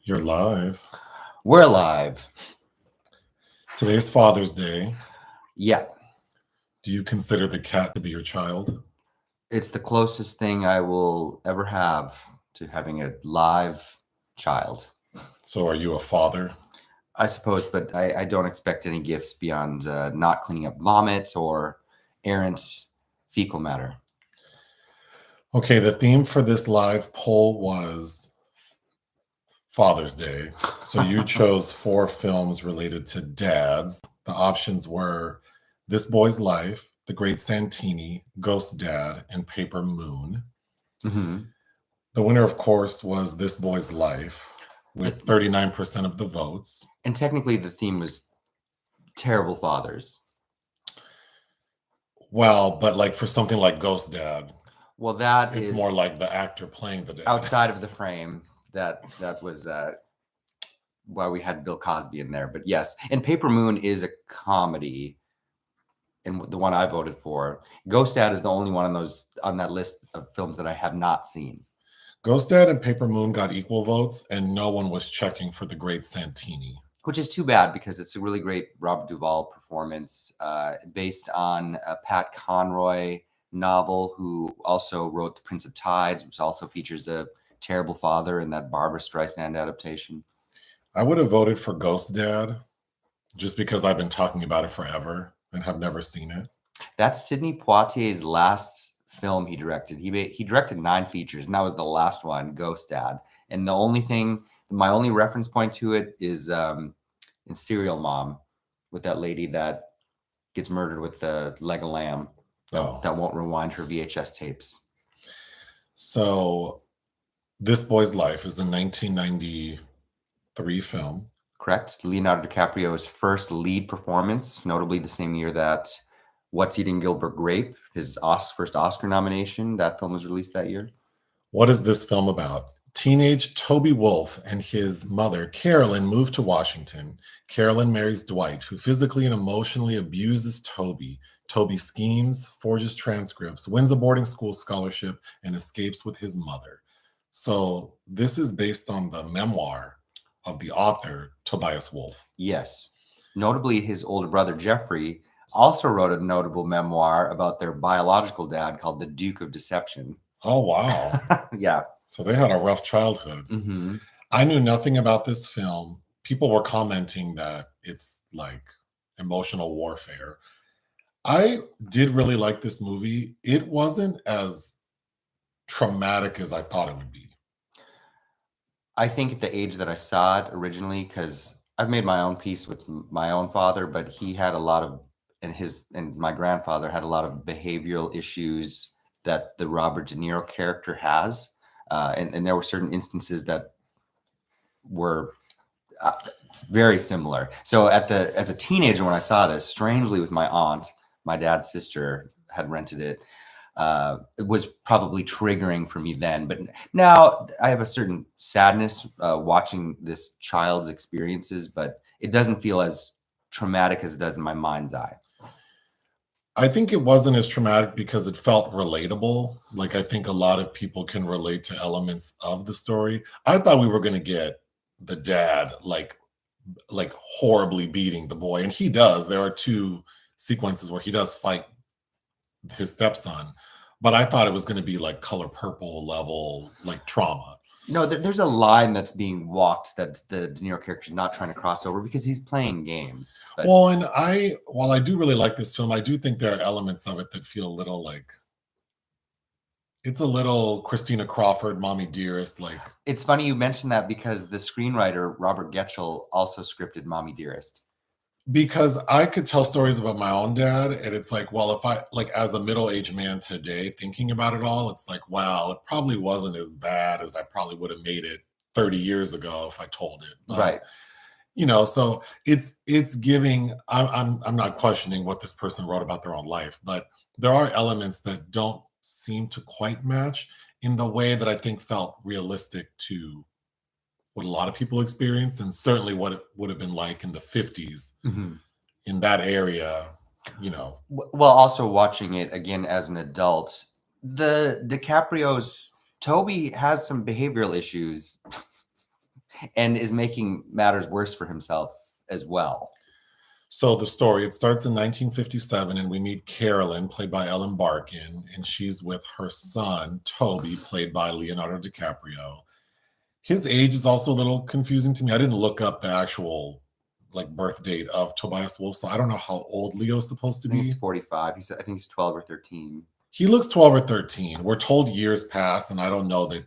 You're live. We're live. Today's Father's Day. Yeah, Do you consider the cat to be your child? it's the closest thing I will ever have to having a live child, So are you a father? I suppose, but I don't expect any gifts beyond not cleaning up vomit or errant fecal matter. Okay, the theme for this live poll was Father's Day. So you chose 4 films related to dads. The options were This Boy's Life, The Great Santini, Ghost Dad, and Paper Moon. Mm-hmm. The winner, of course, was This Boy's Life with 39% of the votes. And technically, the theme was terrible fathers. Well, but like for something like Ghost Dad, Well, that it's is more like the actor playing the dad. outside of the frame. That was why we had Bill Cosby in there. But yes, and Paper Moon is a comedy. And the one I voted for, Ghost Dad is the only one on that list of films that I have not seen. Ghost Dad and Paper Moon got equal votes, and no one was checking for The Great Santini. Which is too bad because it's a really great Robert Duvall performance based on a Pat Conroy novel who also wrote The Prince of Tides, which also features a terrible father in that Barbra Streisand adaptation. I would have voted for Ghost Dad just because I've been talking about it forever and have never seen it. That's Sidney Poitier's last film he directed. He directed 9 features, and that was the last one, Ghost Dad. And my only reference point to it is in Serial Mom with that lady that gets murdered with the leg of lamb that won't rewind her VHS tapes. So This Boy's Life is a 1993 film. Correct. Leonardo DiCaprio's first lead performance, notably the same year that What's Eating Gilbert Grape, his first Oscar nomination. That film was released that year. What is this film about? Teenage Toby Wolff and his mother, Carolyn, move to Washington. Carolyn marries Dwight, who physically and emotionally abuses Toby. Toby schemes, forges transcripts, wins a boarding school scholarship, and escapes with his mother. So this is based on the memoir of the author, Tobias Wolff. Yes. Notably, his older brother, Jeffrey, also wrote a notable memoir about their biological dad called The Duke of Deception. Oh, wow. Yeah. So they had a rough childhood. Mm-hmm. I knew nothing about this film. People were commenting that it's like emotional warfare. I did really like this movie. It wasn't as traumatic as I thought it would be. I think at the age that I saw it originally, because I've made my own peace with my own father, but he had a lot of, and my grandfather had a lot of behavioral issues that the Robert De Niro character has. And there were certain instances that were very similar. So as a teenager, when I saw this, strangely with my aunt, my dad's sister had rented it. It was probably triggering for me then, but now I have a certain sadness watching this child's experiences, but it doesn't feel as traumatic as it does in my mind's eye. I think it wasn't as traumatic because it felt relatable. Like, I think a lot of people can relate to elements of the story. I thought we were going to get the dad like horribly beating the boy, and he does. There are 2 sequences where he does fight his stepson, but I thought it was going to be like Color Purple level, like trauma. No, there's a line that's being walked that the De Niro character is not trying to cross over because he's playing games. But... Well, and while I do really like this film, I do think there are elements of it that feel a little like, it's a little Christina Crawford, Mommy Dearest. Like, it's funny you mentioned that because the screenwriter Robert Getchell also scripted Mommy Dearest. Because I could tell stories about my own dad, and it's like, well, if I, like, as a middle-aged man today, thinking about it all, it's like, wow, it probably wasn't as bad as I probably would have made it 30 years ago if I told it. But, right. You know, so it's giving. I'm not questioning what this person wrote about their own life, but there are elements that don't seem to quite match in the way that I think felt realistic to what a lot of people experienced, and certainly what it would have been like in the 50s in that area, you know. Well, also watching it again as an adult, the DiCaprio's Toby has some behavioral issues and is making matters worse for himself as well. So the story, it starts in 1957, and we meet Carolyn, played by Ellen Barkin, and she's with her son, Toby, played by Leonardo DiCaprio. His age is also a little confusing to me. I didn't look up the actual birth date of Tobias Wolff, so I don't know how old Leo's supposed to I think be. he's 45. I think he's 12 or 13. He looks 12 or 13. We're told years passed, and I don't know that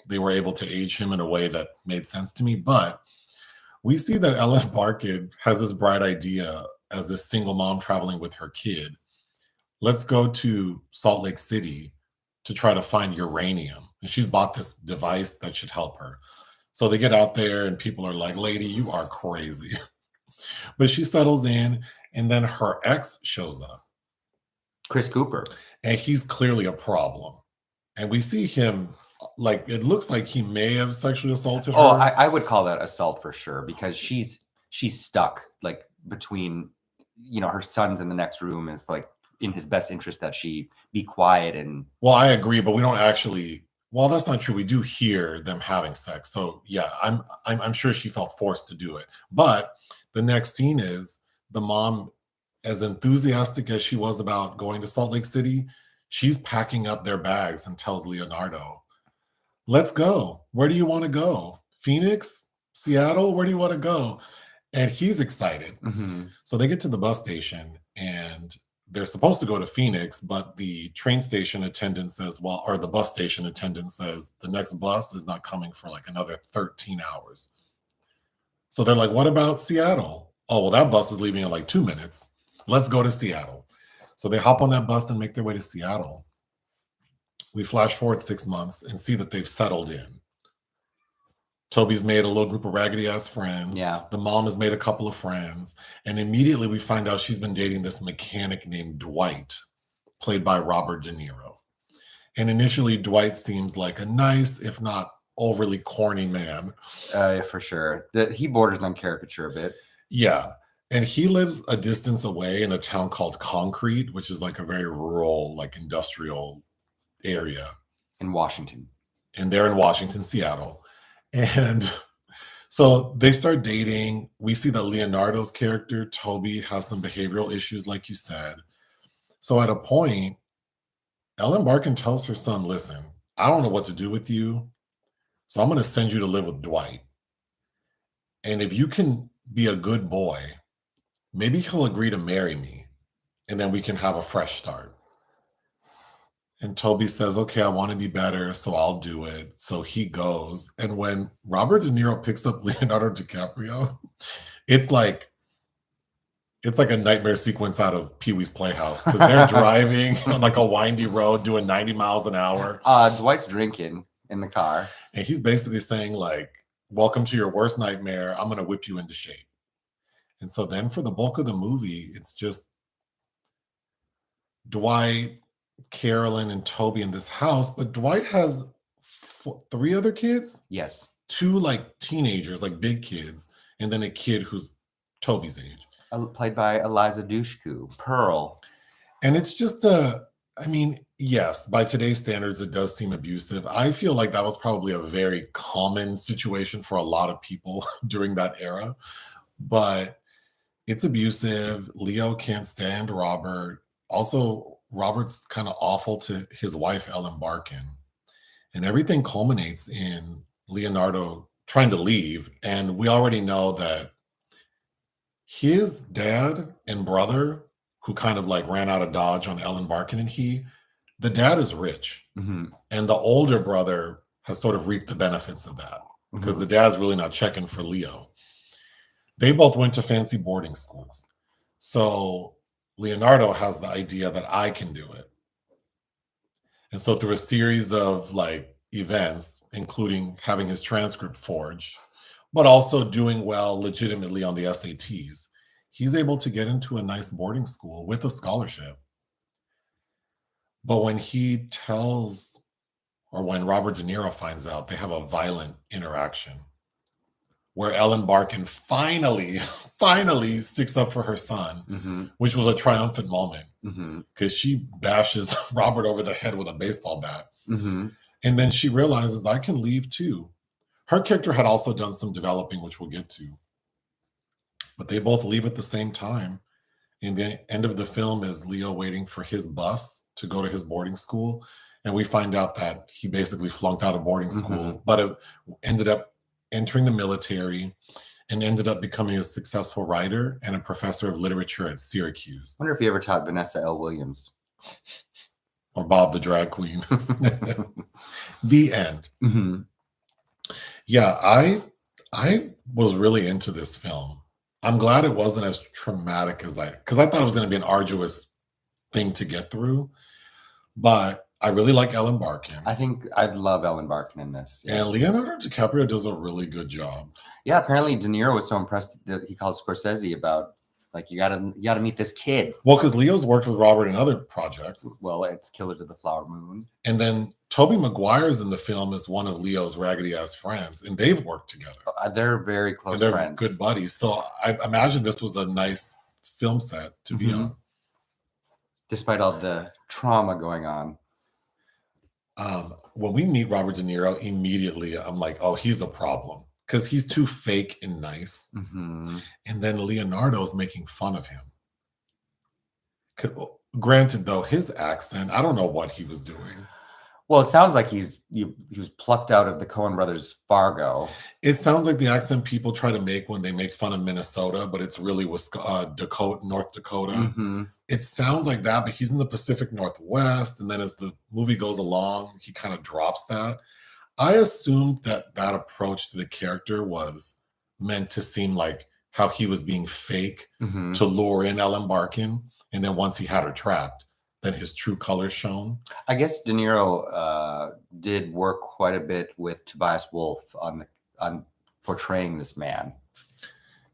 they were able to age him in a way that made sense to me, but we see that Ellen Barkin has this bright idea as this single mom traveling with her kid. Let's go to Salt Lake City to try to find uranium. And she's bought this device that should help her. So they get out there and people are like, lady, you are crazy. But she settles in, and then her ex shows up. Chris Cooper. And he's clearly a problem. And we see him, it looks like he may have sexually assaulted her. Oh, I would call that assault for sure, because she's stuck between, her son's in the next room. It's in his best interest that she be quiet. And well, I agree, but we don't actually. Well, that's not true. We do hear them having sex. So yeah, I'm sure she felt forced to do it. But the next scene is the mom, as enthusiastic as she was about going to Salt Lake City, she's packing up their bags and tells Leonardo, let's go. Where do you want to go? Phoenix? Seattle? Where do you want to go? And he's excited. Mm-hmm. So they get to the bus station, and they're supposed to go to Phoenix, but the train station attendant says, or the bus station attendant says, the next bus is not coming for another 13 hours. So they're like, what about Seattle? Oh, well, that bus is leaving in 2 minutes. Let's go to Seattle. So they hop on that bus and make their way to Seattle. We flash forward 6 months and see that they've settled in. Toby's made a little group of raggedy ass friends. Yeah. The mom has made a couple of friends. And immediately we find out she's been dating this mechanic named Dwight, played by Robert De Niro. And initially, Dwight seems like a nice, if not overly corny man. For sure. He borders on caricature a bit. Yeah. And he lives a distance away in a town called Concrete, which is a very rural, industrial area. In Washington. And they're in Washington, Seattle. And so they start dating. We see that Leonardo's character, Toby, has some behavioral issues, like you said. So at a point, Ellen Barkin tells her son, listen, I don't know what to do with you, so I'm going to send you to live with Dwight. And if you can be a good boy, maybe he'll agree to marry me, and then we can have a fresh start. And Toby says, okay, I want to be better, so I'll do it. So he goes. And when Robert De Niro picks up Leonardo DiCaprio, it's like a nightmare sequence out of Pee-wee's Playhouse, because they're driving on a windy road doing 90 miles an hour. Dwight's drinking in the car. And he's basically saying, welcome to your worst nightmare. I'm going to whip you into shape. And so then for the bulk of the movie, it's just Dwight, Carolyn, and Toby in this house, but Dwight has 3 other kids. Yes. 2 teenagers, big kids, and then a kid who's Toby's age, played by Eliza Dushku, Pearl. And it's just yes, by today's standards, it does seem abusive. I feel like that was probably a very common situation for a lot of people during that era, but it's abusive. Leo can't stand Robert. Also, Robert's kind of awful to his wife, Ellen Barkin. And everything culminates in Leonardo trying to leave. And we already know that his dad and brother, who kind of ran out of Dodge on Ellen Barkin and the dad is rich. Mm-hmm. And the older brother has sort of reaped the benefits of that, because the dad's really not checking for Leo. They both went to fancy boarding schools. So Leonardo has the idea that I can do it. And so through a series of events, including having his transcript forged, but also doing well legitimately on the SATs, he's able to get into a nice boarding school with a scholarship. But when when Robert De Niro finds out, they have a violent interaction where Ellen Barkin finally sticks up for her son, which was a triumphant moment, because she bashes Robert over the head with a baseball bat. And then she realizes, I can leave too. Her character had also done some developing, which we'll get to. But they both leave at the same time. And the end of the film is Leo waiting for his bus to go to his boarding school. And we find out that he basically flunked out of boarding school, but it ended up entering the military and ended up becoming a successful writer and a professor of literature at Syracuse. I wonder if he ever taught Vanessa L. Williams. Or Bob the Drag Queen. The end. Yeah, I was really into this film. I'm glad it wasn't as traumatic as because I thought it was going to be an arduous thing to get through. But I really like Ellen Barkin. I think I'd love Ellen Barkin in this. Yes. And Leonardo DiCaprio does a really good job. Yeah, apparently De Niro was so impressed that he called Scorsese about, like, you gotta meet this kid. Well, because Leo's worked with Robert in other projects. Well, it's Killers of the Flower Moon. And then Toby Maguire's in the film as one of Leo's raggedy ass friends, and they've worked together. They're very close they're friends. Good buddies. So I imagine this was a nice film set to be on. Despite all the trauma going on. When we meet Robert De Niro, immediately I'm like, oh, he's a problem. Because he's too fake and nice. And then Leonardo's making fun of him. Granted, though, his accent, I don't know what he was doing. Well, it sounds like he was plucked out of the Coen brothers' Fargo. It sounds like the accent people try to make when they make fun of Minnesota, but it's really North Dakota. It sounds like that, but he's in the Pacific Northwest. And then as the movie goes along, he kind of drops that. I assumed that approach to the character was meant to seem like how he was being fake to lure in Ellen Barkin. And then once he had her trapped, then his true colors shone. I guess De Niro did work quite a bit with Tobias Wolff on portraying this man.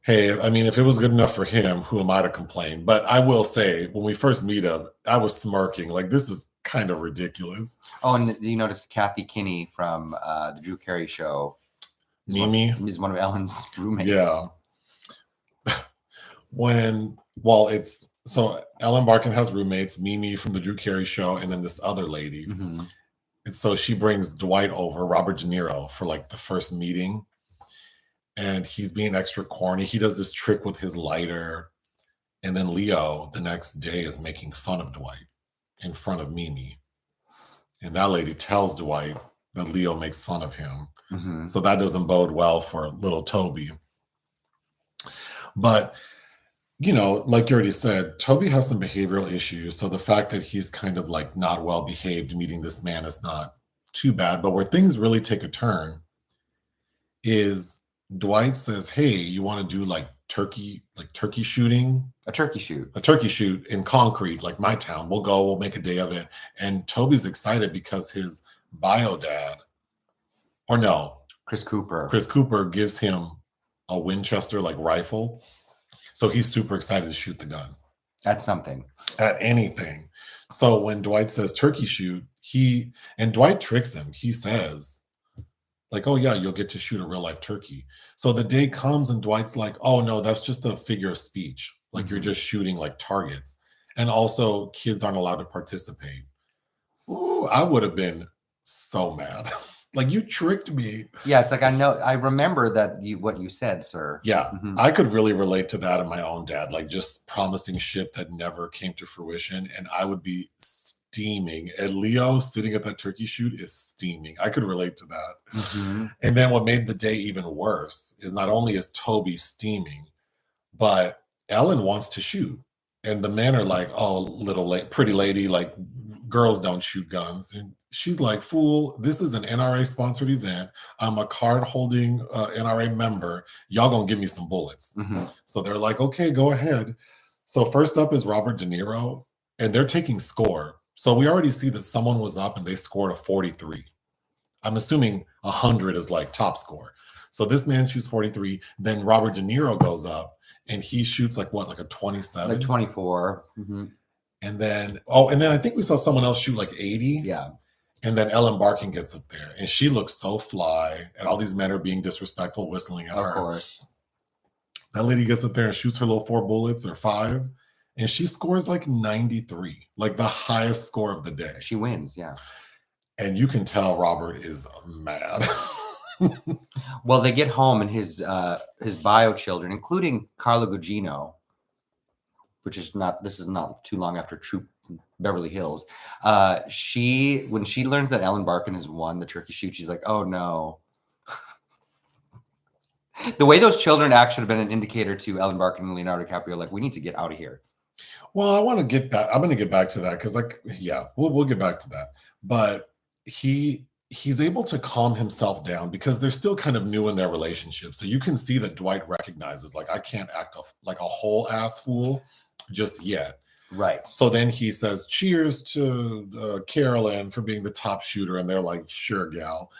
Hey, I mean, if it was good enough for him, who am I to complain? But I will say, when we first meet him, I was smirking. Like, this is kind of ridiculous. Oh, and you notice Kathy Kinney from the Drew Carey Show. Mimi is one of Ellen's roommates. Yeah. So Ellen Barkin has roommates, Mimi from the Drew Carey Show, and then this other lady. And so she brings Dwight over, Robert De Niro, for like the first meeting. And he's being extra corny. He does this trick with his lighter. And then Leo, the next day, is making fun of Dwight in front of Mimi. And that lady tells Dwight that Leo makes fun of him. So that doesn't bode well for little Toby. But, you know, like you already said, Toby has some behavioral issues. So the fact that he's kind of like not well behaved meeting this man is not too bad. But where things really take a turn is Dwight says, hey, you want to do like turkey shooting? A turkey shoot. A turkey shoot in Concrete, like my town. We'll make a day of it. And Toby's excited because his bio dad, or no, Chris Cooper gives him a Winchester like rifle. So he's super excited to shoot the gun. At something. At anything. So when Dwight says turkey shoot, and Dwight tricks him. He says, like, oh yeah, you'll get to shoot a real life turkey. So the day comes and Dwight's like, oh no, that's just a figure of speech. Like you're just shooting like targets. And also kids aren't allowed to participate. Ooh, I would have been so mad. Like, you tricked me. Yeah, it's like, I remember that what you said, sir. Yeah, I could really relate to that in my own dad, like just promising shit that never came to fruition. And I would be steaming. And Leo sitting at that turkey shoot is steaming. I could relate to that. And then what made the day even worse is not only is Toby steaming, but Ellen wants to shoot. And the men are like, oh, pretty lady, like girls don't shoot guns. And she's like, fool, this is an NRA sponsored event. I'm a card holding NRA member. Y'all gonna give me some bullets. So they're like, okay, go ahead. So first up is Robert De Niro, and they're taking score. So we already see that someone was up and they scored a 43. I'm assuming 100 is like top score. So this man shoots 43. Then Robert De Niro goes up and he shoots like what, like a 27? Like 24. And then I think we saw someone else shoot like 80. Yeah. And then Ellen Barkin gets up there and she looks so fly and all these men are being disrespectful, whistling at her. Of course. That lady gets up there and shoots her little 4 bullets or 5 and she scores like 93, like the highest score of the day. She wins, yeah. And you can tell Robert is mad. Well, they get home and his bio children, including Carla Gugino, which is not, this is not too long after True Beverly Hills. When she learns that Ellen Barkin has won the turkey shoot, she's like, oh no. The way those children act should have been an indicator to Ellen Barkin and Leonardo DiCaprio, like, we need to get out of here. Well, I want to get back. I'm going to get back to that because, like, yeah, we'll get back to that. But he's able to calm himself down because they're still kind of new in their relationship. So you can see that Dwight recognizes, like, I can't act like a whole ass fool just yet. Right. So then he says, cheers to Carolyn for being the top shooter. And they're like, sure, gal.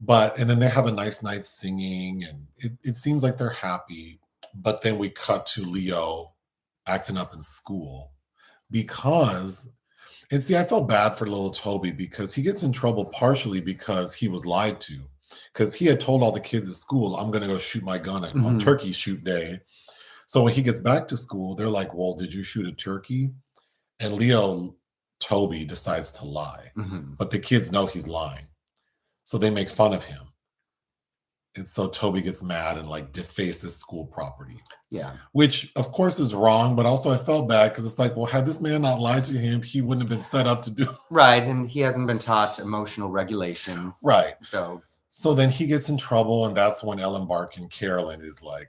And then they have a nice night singing and it seems like they're happy. But then we cut to Leo acting up in school because, and see, I felt bad for little Toby because he gets in trouble partially because he was lied to. Because he had told all the kids at school, I'm going to go shoot my gun on turkey shoot day. So when he gets back to school, they're like, well, did you shoot a turkey? And Toby decides to lie. But the kids know he's lying. So they make fun of him. And so Toby gets mad and like defaces school property. Yeah. Which of course is wrong, but also I felt bad because it's like, well, had this man not lied to him, he wouldn't have been set up to do. Right. And he hasn't been taught emotional regulation. Right. So then he gets in trouble. And that's when Ellen Barkin Carolyn is like,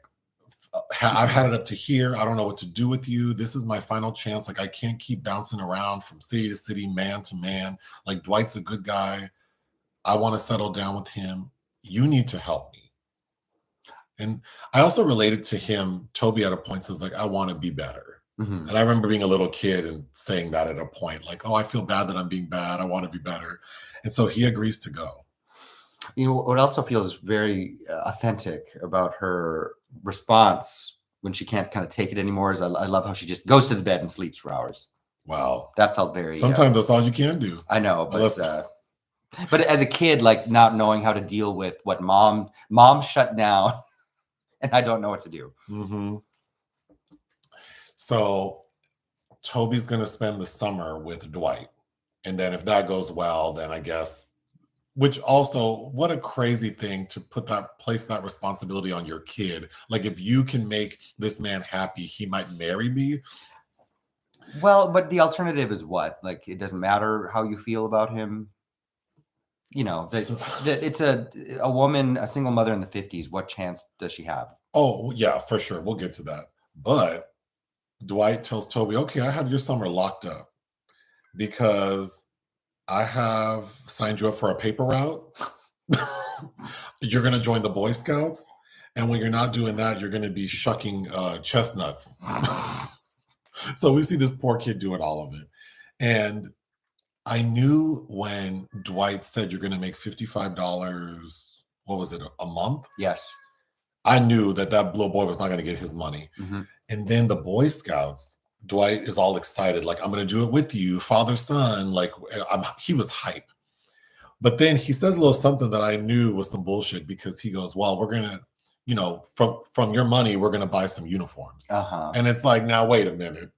I've had it up to here. I don't know what to do with you. This is my final chance. Like, I can't keep bouncing around from city to city, man to man. Like, Dwight's a good guy. I want to settle down with him. You need to help me. And I also related to him. Toby at a point says, like, I want to be better. And I remember being a little kid and saying that at a point, like, oh, I feel bad that I'm being bad. I want to be better. And so he agrees to go. You know, what also feels very authentic about her response when she can't kind of take it anymore is I love how she just goes to the bed and sleeps for hours. Wow. That felt very... Sometimes that's all you can do. I know, but as a kid, like not knowing how to deal with what mom shut down and I don't know what to do. So Toby's going to spend the summer with Dwight. And then if that goes well, then I guess, which also, what a crazy thing to place that responsibility on your kid. Like, if you can make this man happy, he might marry me. Well, but the alternative is what? Like, it doesn't matter how you feel about him. You know, it's a woman, a single mother in the 50s. What chance does she have? Oh, yeah, for sure. We'll get to that. But Dwight tells Toby, okay, I have your summer locked up because I have signed you up for a paper route. You're going to join the Boy Scouts. And when you're not doing that, you're going to be shucking chestnuts. So we see this poor kid doing all of it. And I knew when Dwight said you're going to make $55, what was it, a month? Yes. I knew that little boy was not going to get his money. And then the Boy Scouts, Dwight is all excited, like, I'm going to do it with you, father, son. Like, he was hype. But then he says a little something that I knew was some bullshit because he goes, well, we're going to, you know, from your money, we're going to buy some uniforms. And it's like, now, wait a minute.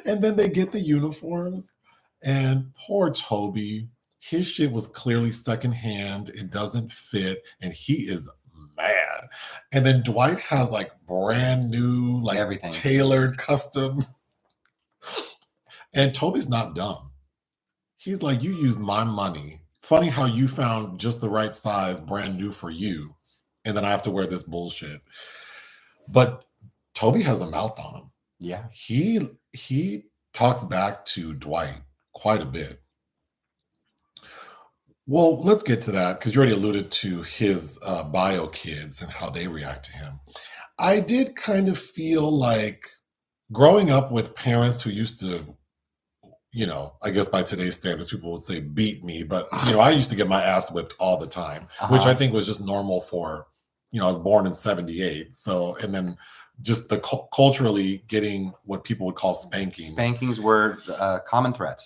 And then they get the uniforms. And poor Toby, his shit was clearly secondhand. It doesn't fit. And he is mad. And then Dwight has like brand new, like everything tailored, custom. And Toby's not dumb. He's like, you used my money. Funny how you found just the right size, brand new for you. And then I have to wear this bullshit. But Toby has a mouth on him. Yeah. He talks back to Dwight quite a bit. Well, let's get to that because you already alluded to his bio kids and how they react to him. I did kind of feel like growing up with parents who used to, you know, I guess by today's standards, people would say beat me, but, you know, I used to get my ass whipped all the time, which I think was just normal for, you know, I was born in 78. So, and then just the culturally getting what people would call spankings. Spankings were a common threat.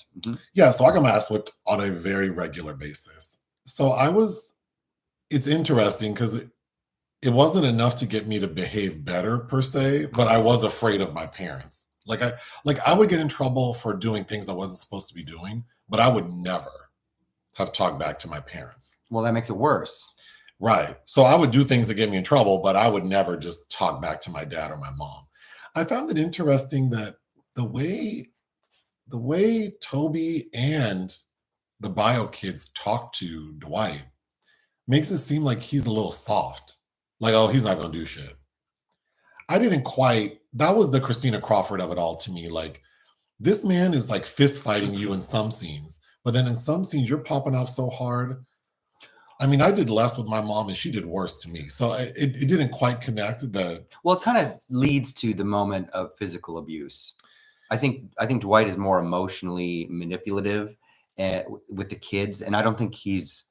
Yeah, so I got my ass whipped on a very regular basis. So it's interesting because it wasn't enough to get me to behave better per se, but I was afraid of my parents. Like I would get in trouble for doing things I wasn't supposed to be doing, but I would never have talked back to my parents. Well, that makes it worse. Right. So I would do things that get me in trouble, but I would never just talk back to my dad or my mom. I found it interesting that the way the way Toby and the bio kids talk to Dwight makes it seem like he's a little soft. Like, oh, he's not gonna do shit. I didn't quite that was the Christina Crawford of it all to me. Like, this man is like fist fighting you in some scenes, but then in some scenes you're popping off so hard. I mean, I did less with my mom and she did worse to me. So it didn't quite connect the Well, it kind of leads to the moment of physical abuse. I think Dwight is more emotionally manipulative with the kids, and I don't think he's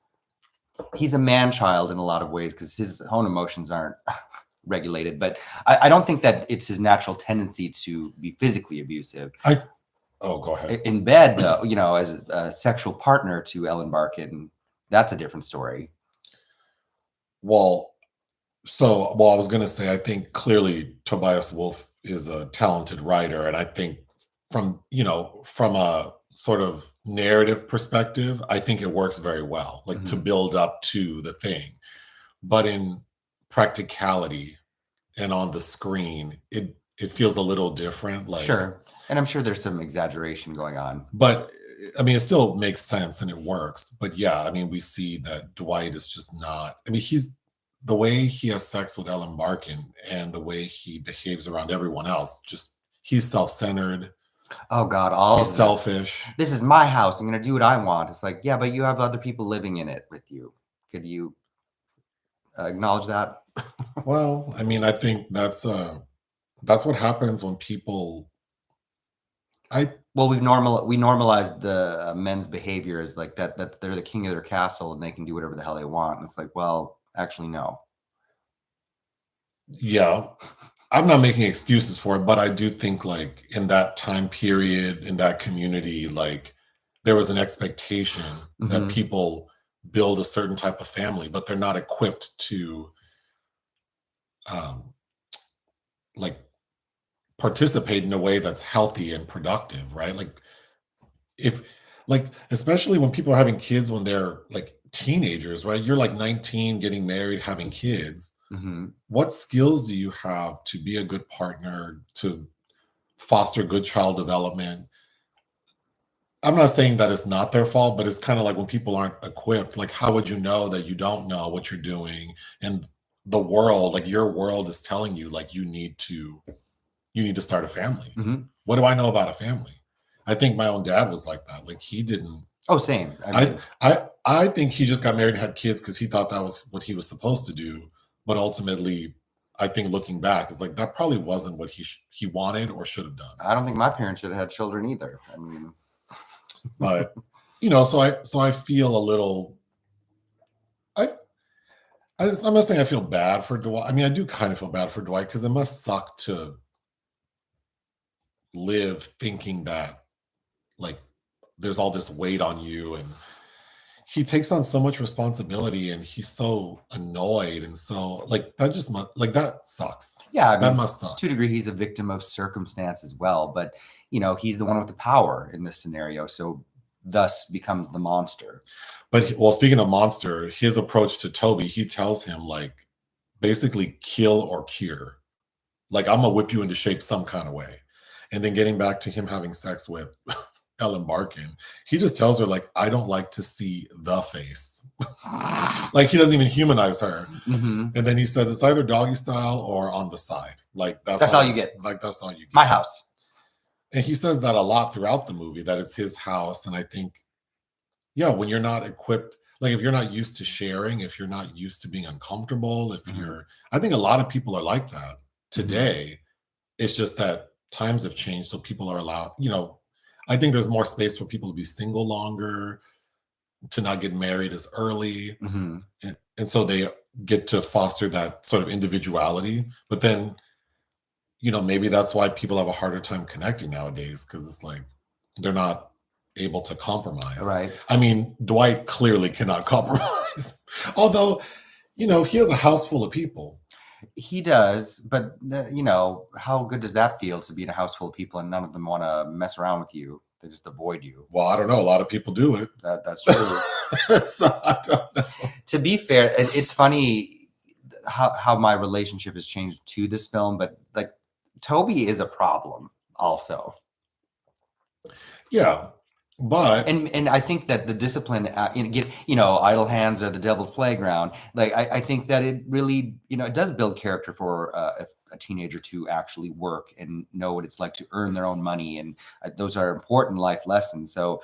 a man child in a lot of ways because his own emotions aren't regulated. But I don't think that it's his natural tendency to be physically abusive. Go ahead. In bed, you know, as a sexual partner to Ellen Barkin, that's a different story. Well, I was going to say, I think clearly Tobias Wolff is a talented writer. And I think from a sort of narrative perspective, I think it works very well, like to build up to the thing. But in practicality and on the screen, it feels a little different. Like, sure. And I'm sure there's some exaggeration going on. But I mean, it still makes sense and it works. But yeah, I mean, we see that Dwight is just not, I mean, the way he has sex with Ellen Barkin and the way he behaves around everyone else, just he's self-centered. Oh God, he's selfish. This is my house. I'm going to do what I want. It's like, yeah, but you have other people living in it with you. Could you acknowledge that? Well, I mean, I think that's what happens when people. We normalized the men's behavior as like that they're the king of their castle and they can do whatever the hell they want. And it's like, well, actually, no. Yeah, I'm not making excuses for it, but I do think like in that time period, in that community, like there was an expectation that people build a certain type of family, but they're not equipped to like participate in a way that's healthy and productive, right? Especially when people are having kids when they're like teenagers, right? You're like 19, getting married, having kids. What skills do you have to be a good partner, to foster good child development? I'm not saying that it's not their fault, but it's kind of like when people aren't equipped, like how would you know that you don't know what you're doing? And the world, like your world is telling you like you need to start a family. What do I know about a family? I think my own dad was like that. Like he didn't. Oh, same. I think he just got married and had kids because he thought that was what he was supposed to do. But ultimately, I think looking back, it's like that probably wasn't what he wanted or should have done. I don't think my parents should have had children either. I mean, but so I feel a little. I'm not saying I feel bad for Dwight. I mean, I do kind of feel bad for Dwight because it must suck to live thinking that like there's all this weight on you, and he takes on so much responsibility and he's so annoyed, and so like that just that sucks. Yeah, I mean, that must suck. To a degree, he's a victim of circumstance as well, but he's the one with the power in this scenario, so thus becomes the monster. But speaking of monster, his approach to Toby, he tells him like basically kill or cure. Like I'm gonna whip you into shape some kind of way. And then getting back to him having sex with Ellen Barkin, he just tells her like, I don't like to see the face. Like he doesn't even humanize her. And then he says it's either doggy style or on the side. Like that's all you get. Like that's all you get. My house. And he says that a lot throughout the movie, that it's his house. And I think, yeah, when you're not equipped, like if you're not used to sharing, if you're not used to being uncomfortable, I think a lot of people are like that today. It's just that times have changed, so people are allowed, I think there's more space for people to be single longer, to not get married as early. And so they get to foster that sort of individuality. But then, maybe that's why people have a harder time connecting nowadays, because it's like they're not able to compromise. Right. I mean, Dwight clearly cannot compromise. Although, he has a house full of people. He does, but how good does that feel to be in a house full of people and none of them want to mess around with you? They just avoid you. Well, I don't know. A lot of people do it. That's true. So I don't know. To be fair, it's funny how my relationship has changed to this film, but like Toby is a problem also. Yeah, but and I think that the discipline, idle hands are the devil's playground. Like I think that it really, it does build character for a teenager to actually work and know what it's like to earn their own money, and those are important life lessons. So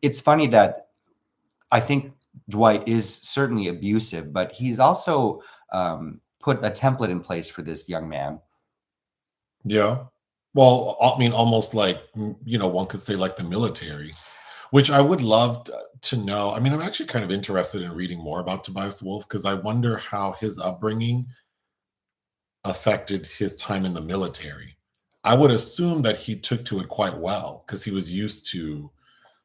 it's funny that I think Dwight is certainly abusive, but he's also put a template in place for this young man. yeah. Well, I mean, almost like, one could say like the military, which I would love to know. I mean, I'm actually kind of interested in reading more about Tobias Wolff because I wonder how his upbringing affected his time in the military. I would assume that he took to it quite well because he was used to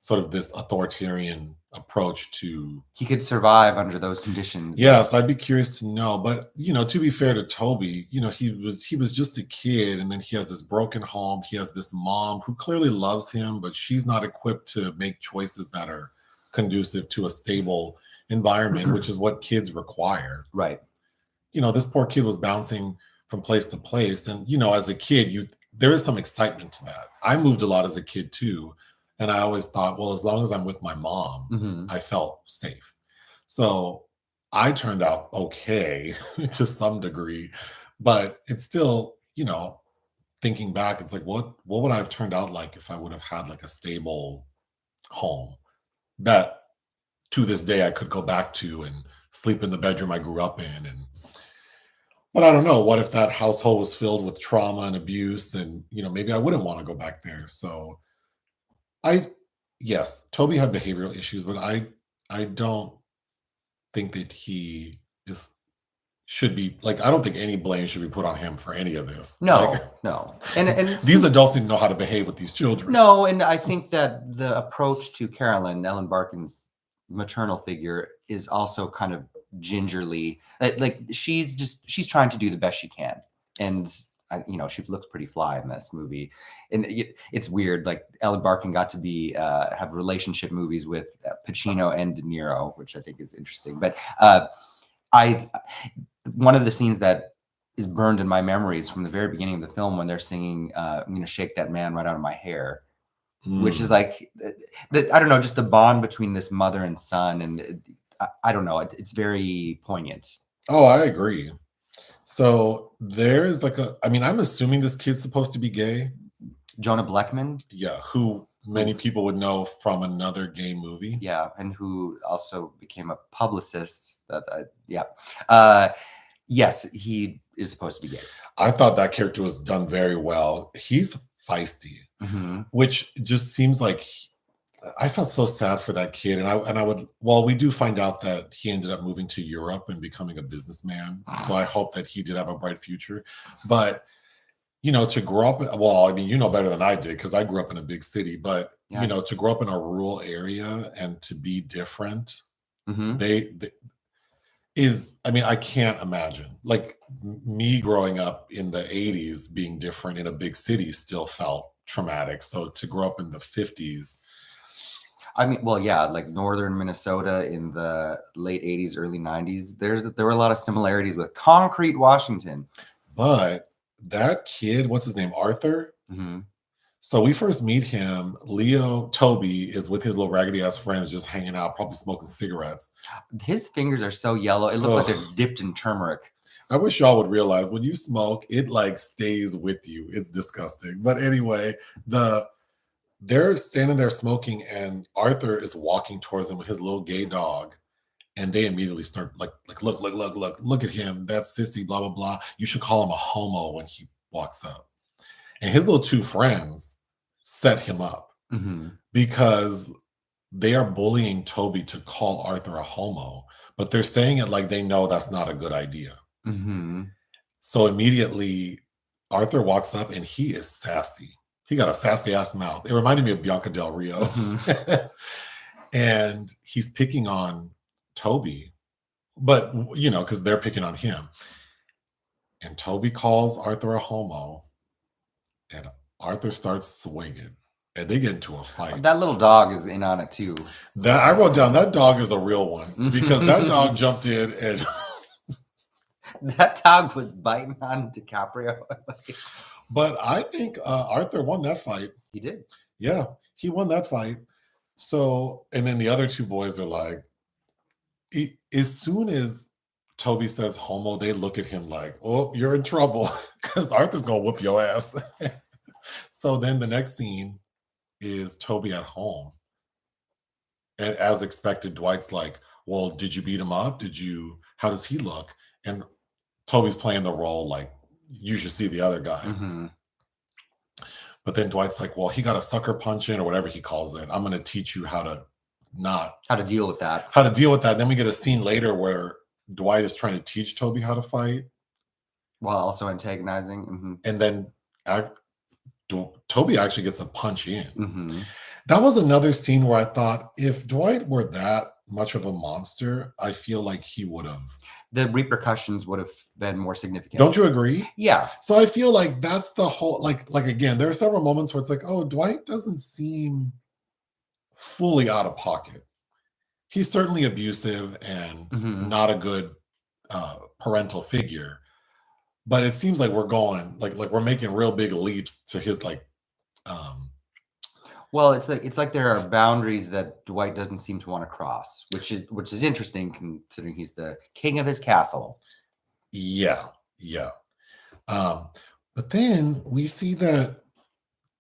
sort of this authoritarian approach to. He could survive under those conditions. Yes, I'd be curious to know. But to be fair to Toby, he was just a kid, and then he has this broken home. He has this mom who clearly loves him, but she's not equipped to make choices that are conducive to a stable environment, which is what kids require. Right. This poor kid was bouncing from place to place, and as a kid, there is some excitement to that. I moved a lot as a kid too. And I always thought, well, as long as I'm with my mom, I felt safe. So I turned out okay to some degree, but it's still, thinking back, it's like, what would I have turned out like if I would have had like a stable home that to this day I could go back to and sleep in the bedroom I grew up in. But I don't know, what if that household was filled with trauma and abuse, and maybe I wouldn't want to go back there. So yes, Toby had behavioral issues, but I don't think that should be like, I don't think any blame should be put on him for any of this. No, Like, no. And these adults need to know how to behave with these children. No, and I think that the approach to Carolyn, Ellen Barkin's maternal figure, is also kind of gingerly, like she's trying to do the best she can. And she looks pretty fly in this movie, and it's weird. Like Ellen Barkin got to be have relationship movies with Pacino and De Niro, which I think is interesting. But one of the scenes that is burned in my memories from the very beginning of the film, when they're singing "I'm gonna shake that man right out of my hair," which is like I don't know, just the bond between this mother and son, and I don't know, it's very poignant. Oh, I agree. So there is like I'm assuming this kid's supposed to be gay. Jonah Blechman. Yeah, who many people would know from another gay movie. Yeah, and who also became a publicist. Yes, he is supposed to be gay. I thought that character was done very well. He's feisty, which just seems like I felt so sad for that kid. We do find out that he ended up moving to Europe and becoming a businessman. So I hope that he did have a bright future. But, to grow up, better than I did because I grew up in a big city, but, to grow up in a rural area and to be different, I can't imagine. Like me growing up in the 80s, being different in a big city still felt traumatic. So to grow up in the 50s, like northern Minnesota in the late 80s, early 90s, there were a lot of similarities with concrete Washington. But that kid, what's his name? Arthur? So we first meet him. Toby is with his little raggedy ass friends just hanging out, probably smoking cigarettes. His fingers are so yellow. It looks like they're dipped in turmeric. I wish y'all would realize when you smoke, it like stays with you. It's disgusting. But anyway, they're standing there smoking, and Arthur is walking towards them with his little gay dog, and they immediately start like look at him, that's sissy, blah blah blah. You should call him a homo when he walks up. And his little two friends set him up because they are bullying Toby to call Arthur a homo, but they're saying it like they know that's not a good idea. So immediately Arthur walks up and he is sassy. He got a sassy ass mouth. It reminded me of Bianca Del Rio. And he's picking on Toby, but because they're picking on him. And Toby calls Arthur a homo, and Arthur starts swinging. and they get into a fight. That little dog is in on it too. That I wrote down, that dog is a real one because that dog jumped in and that dog was biting on DiCaprio. but I think Arthur won that fight. He did. Yeah, he won that fight. So, and then the other two boys are like, as soon as Toby says homo, they look at him like, oh, you're in trouble because Arthur's going to whoop your ass. So then the next scene is Toby at home. And as expected, Dwight's like, well, did you beat him up? How does he look? And Toby's playing the role like, you should see the other guy. Mm-hmm. But then Dwight's like, well, he got a sucker punch in or whatever he calls it. I'm going to teach you how to deal with that. How to deal with that. Then we get a scene later where Dwight is trying to teach Toby how to fight. While also antagonizing. Mm-hmm. And then Toby actually gets a punch in. Mm-hmm. That was another scene where I thought if Dwight were that much of a monster, I feel like he would have. The repercussions would have been more significant. Don't you agree? Yeah. So I feel like that's the whole, like again, there are several moments where it's like, oh, Dwight doesn't seem fully out of pocket. He's certainly abusive and not a good parental figure, but it seems like we're going like we're making real big leaps to his like. Well, it's like there are boundaries that Dwight doesn't seem to want to cross, which is interesting considering he's the king of his castle. Yeah. But then we see that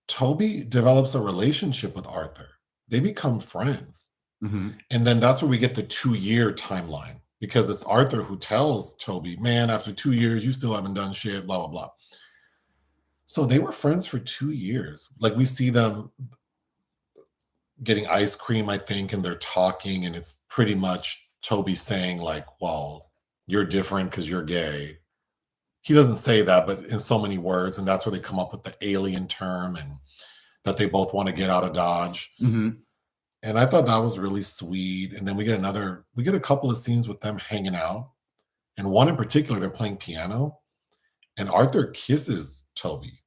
Toby develops a relationship with Arthur. They become friends. Mm-hmm. And then that's where we get the 2-year timeline because it's Arthur who tells Toby, man, after 2 years, you still haven't done shit, blah, blah, blah. So they were friends for 2 years. Like we see them getting ice cream, I think, and they're talking, and it's pretty much Toby saying like, well, you're different because you're gay. He doesn't say that, but in so many words, and that's where they come up with the alien term and that they both want to get out of Dodge. Mm-hmm. And I thought that was really sweet. And then we get a couple of scenes with them hanging out. And one in particular, they're playing piano, and Arthur kisses Toby.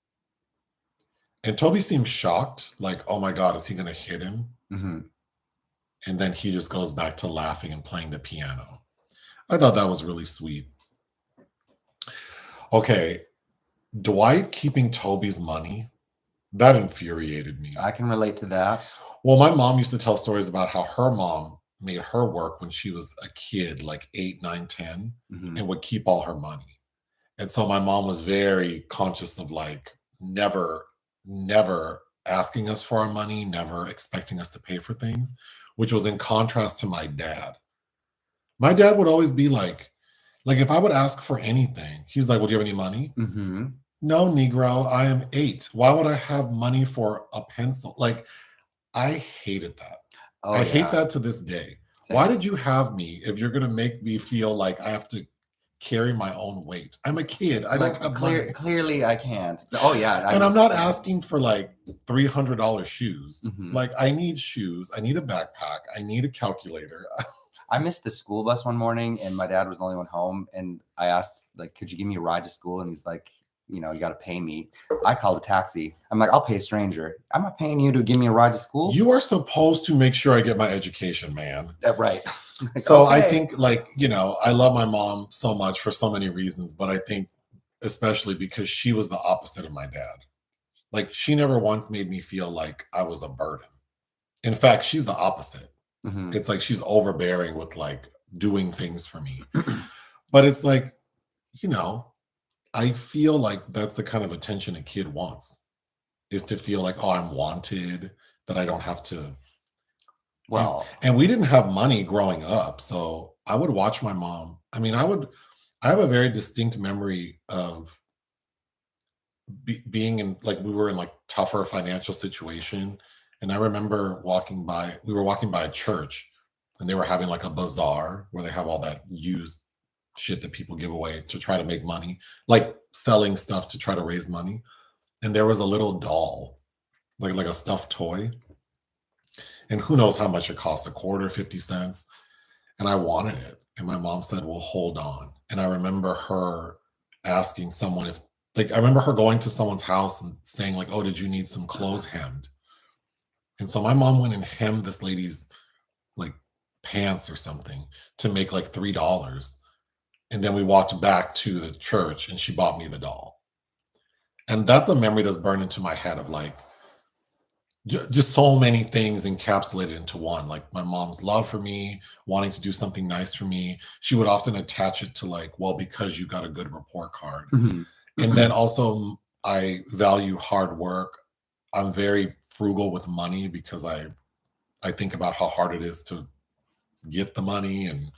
And Toby seems shocked, like, oh my God, is he going to hit him? Mm-hmm. And then he just goes back to laughing and playing the piano. I thought that was really sweet. Okay, Dwight keeping Toby's money, that infuriated me. I can relate to that. Well, my mom used to tell stories about how her mom made her work when she was a kid, like 8, 9, 10, and would keep all her money. And so my mom was very conscious of like never asking us for our money, never expecting us to pay for things, which was in contrast to my dad. My dad would always be like if I would ask for anything, he's like, well, do you have any money? Mm-hmm. No, Negro, I am 8. Why would I have money for a pencil? Like, I hated that. I hate that to this day. Same. Why did you have me if you're going to make me feel like I have to carry my own weight? I'm a kid. I don't have money. Clearly, I can't. Oh, yeah. And I'm not asking for like $300 shoes. Mm-hmm. Like, I need shoes. I need a backpack. I need a calculator. I missed the school bus one morning, and my dad was the only one home. And I asked, like, could you give me a ride to school? And he's like, you know, you got to pay me. I called a taxi. I'm like, I'll pay a stranger. I'm not paying you to give me a ride to school. You are supposed to make sure I get my education, man. Right. Like, so okay. I think, like, you know, I love my mom so much for so many reasons, but I think especially because she was the opposite of my dad. Like, she never once made me feel like I was a burden. In fact, she's the opposite. Mm-hmm. It's like she's overbearing with like doing things for me. But it's like, you know, I feel like that's the kind of attention a kid wants, is to feel like, oh, I'm wanted, that I don't have to. Well, and we didn't have money growing up. So I would watch my mom. I mean, I have a very distinct memory of being in, like, we were in like tougher financial situation. And I remember we were walking by a church, and they were having like a bazaar where they have all that used shit that people give away to try to make money, like selling stuff to try to raise money. And there was a little doll, like a stuffed toy. And who knows how much it cost, $0.25, 50 cents. And I wanted it. And my mom said, well, hold on. And I remember her asking someone I remember her going to someone's house and saying like, oh, did you need some clothes hemmed? And so my mom went and hemmed this lady's like pants or something to make like $3. And then we walked back to the church and she bought me the doll. And that's a memory that's burned into my head of like just so many things encapsulated into one. Like my mom's love for me, wanting to do something nice for me. She would often attach it to like, well, because you got a good report card. Mhm. And then also I value hard work. I'm very frugal with money because I think about how hard it is to get the money and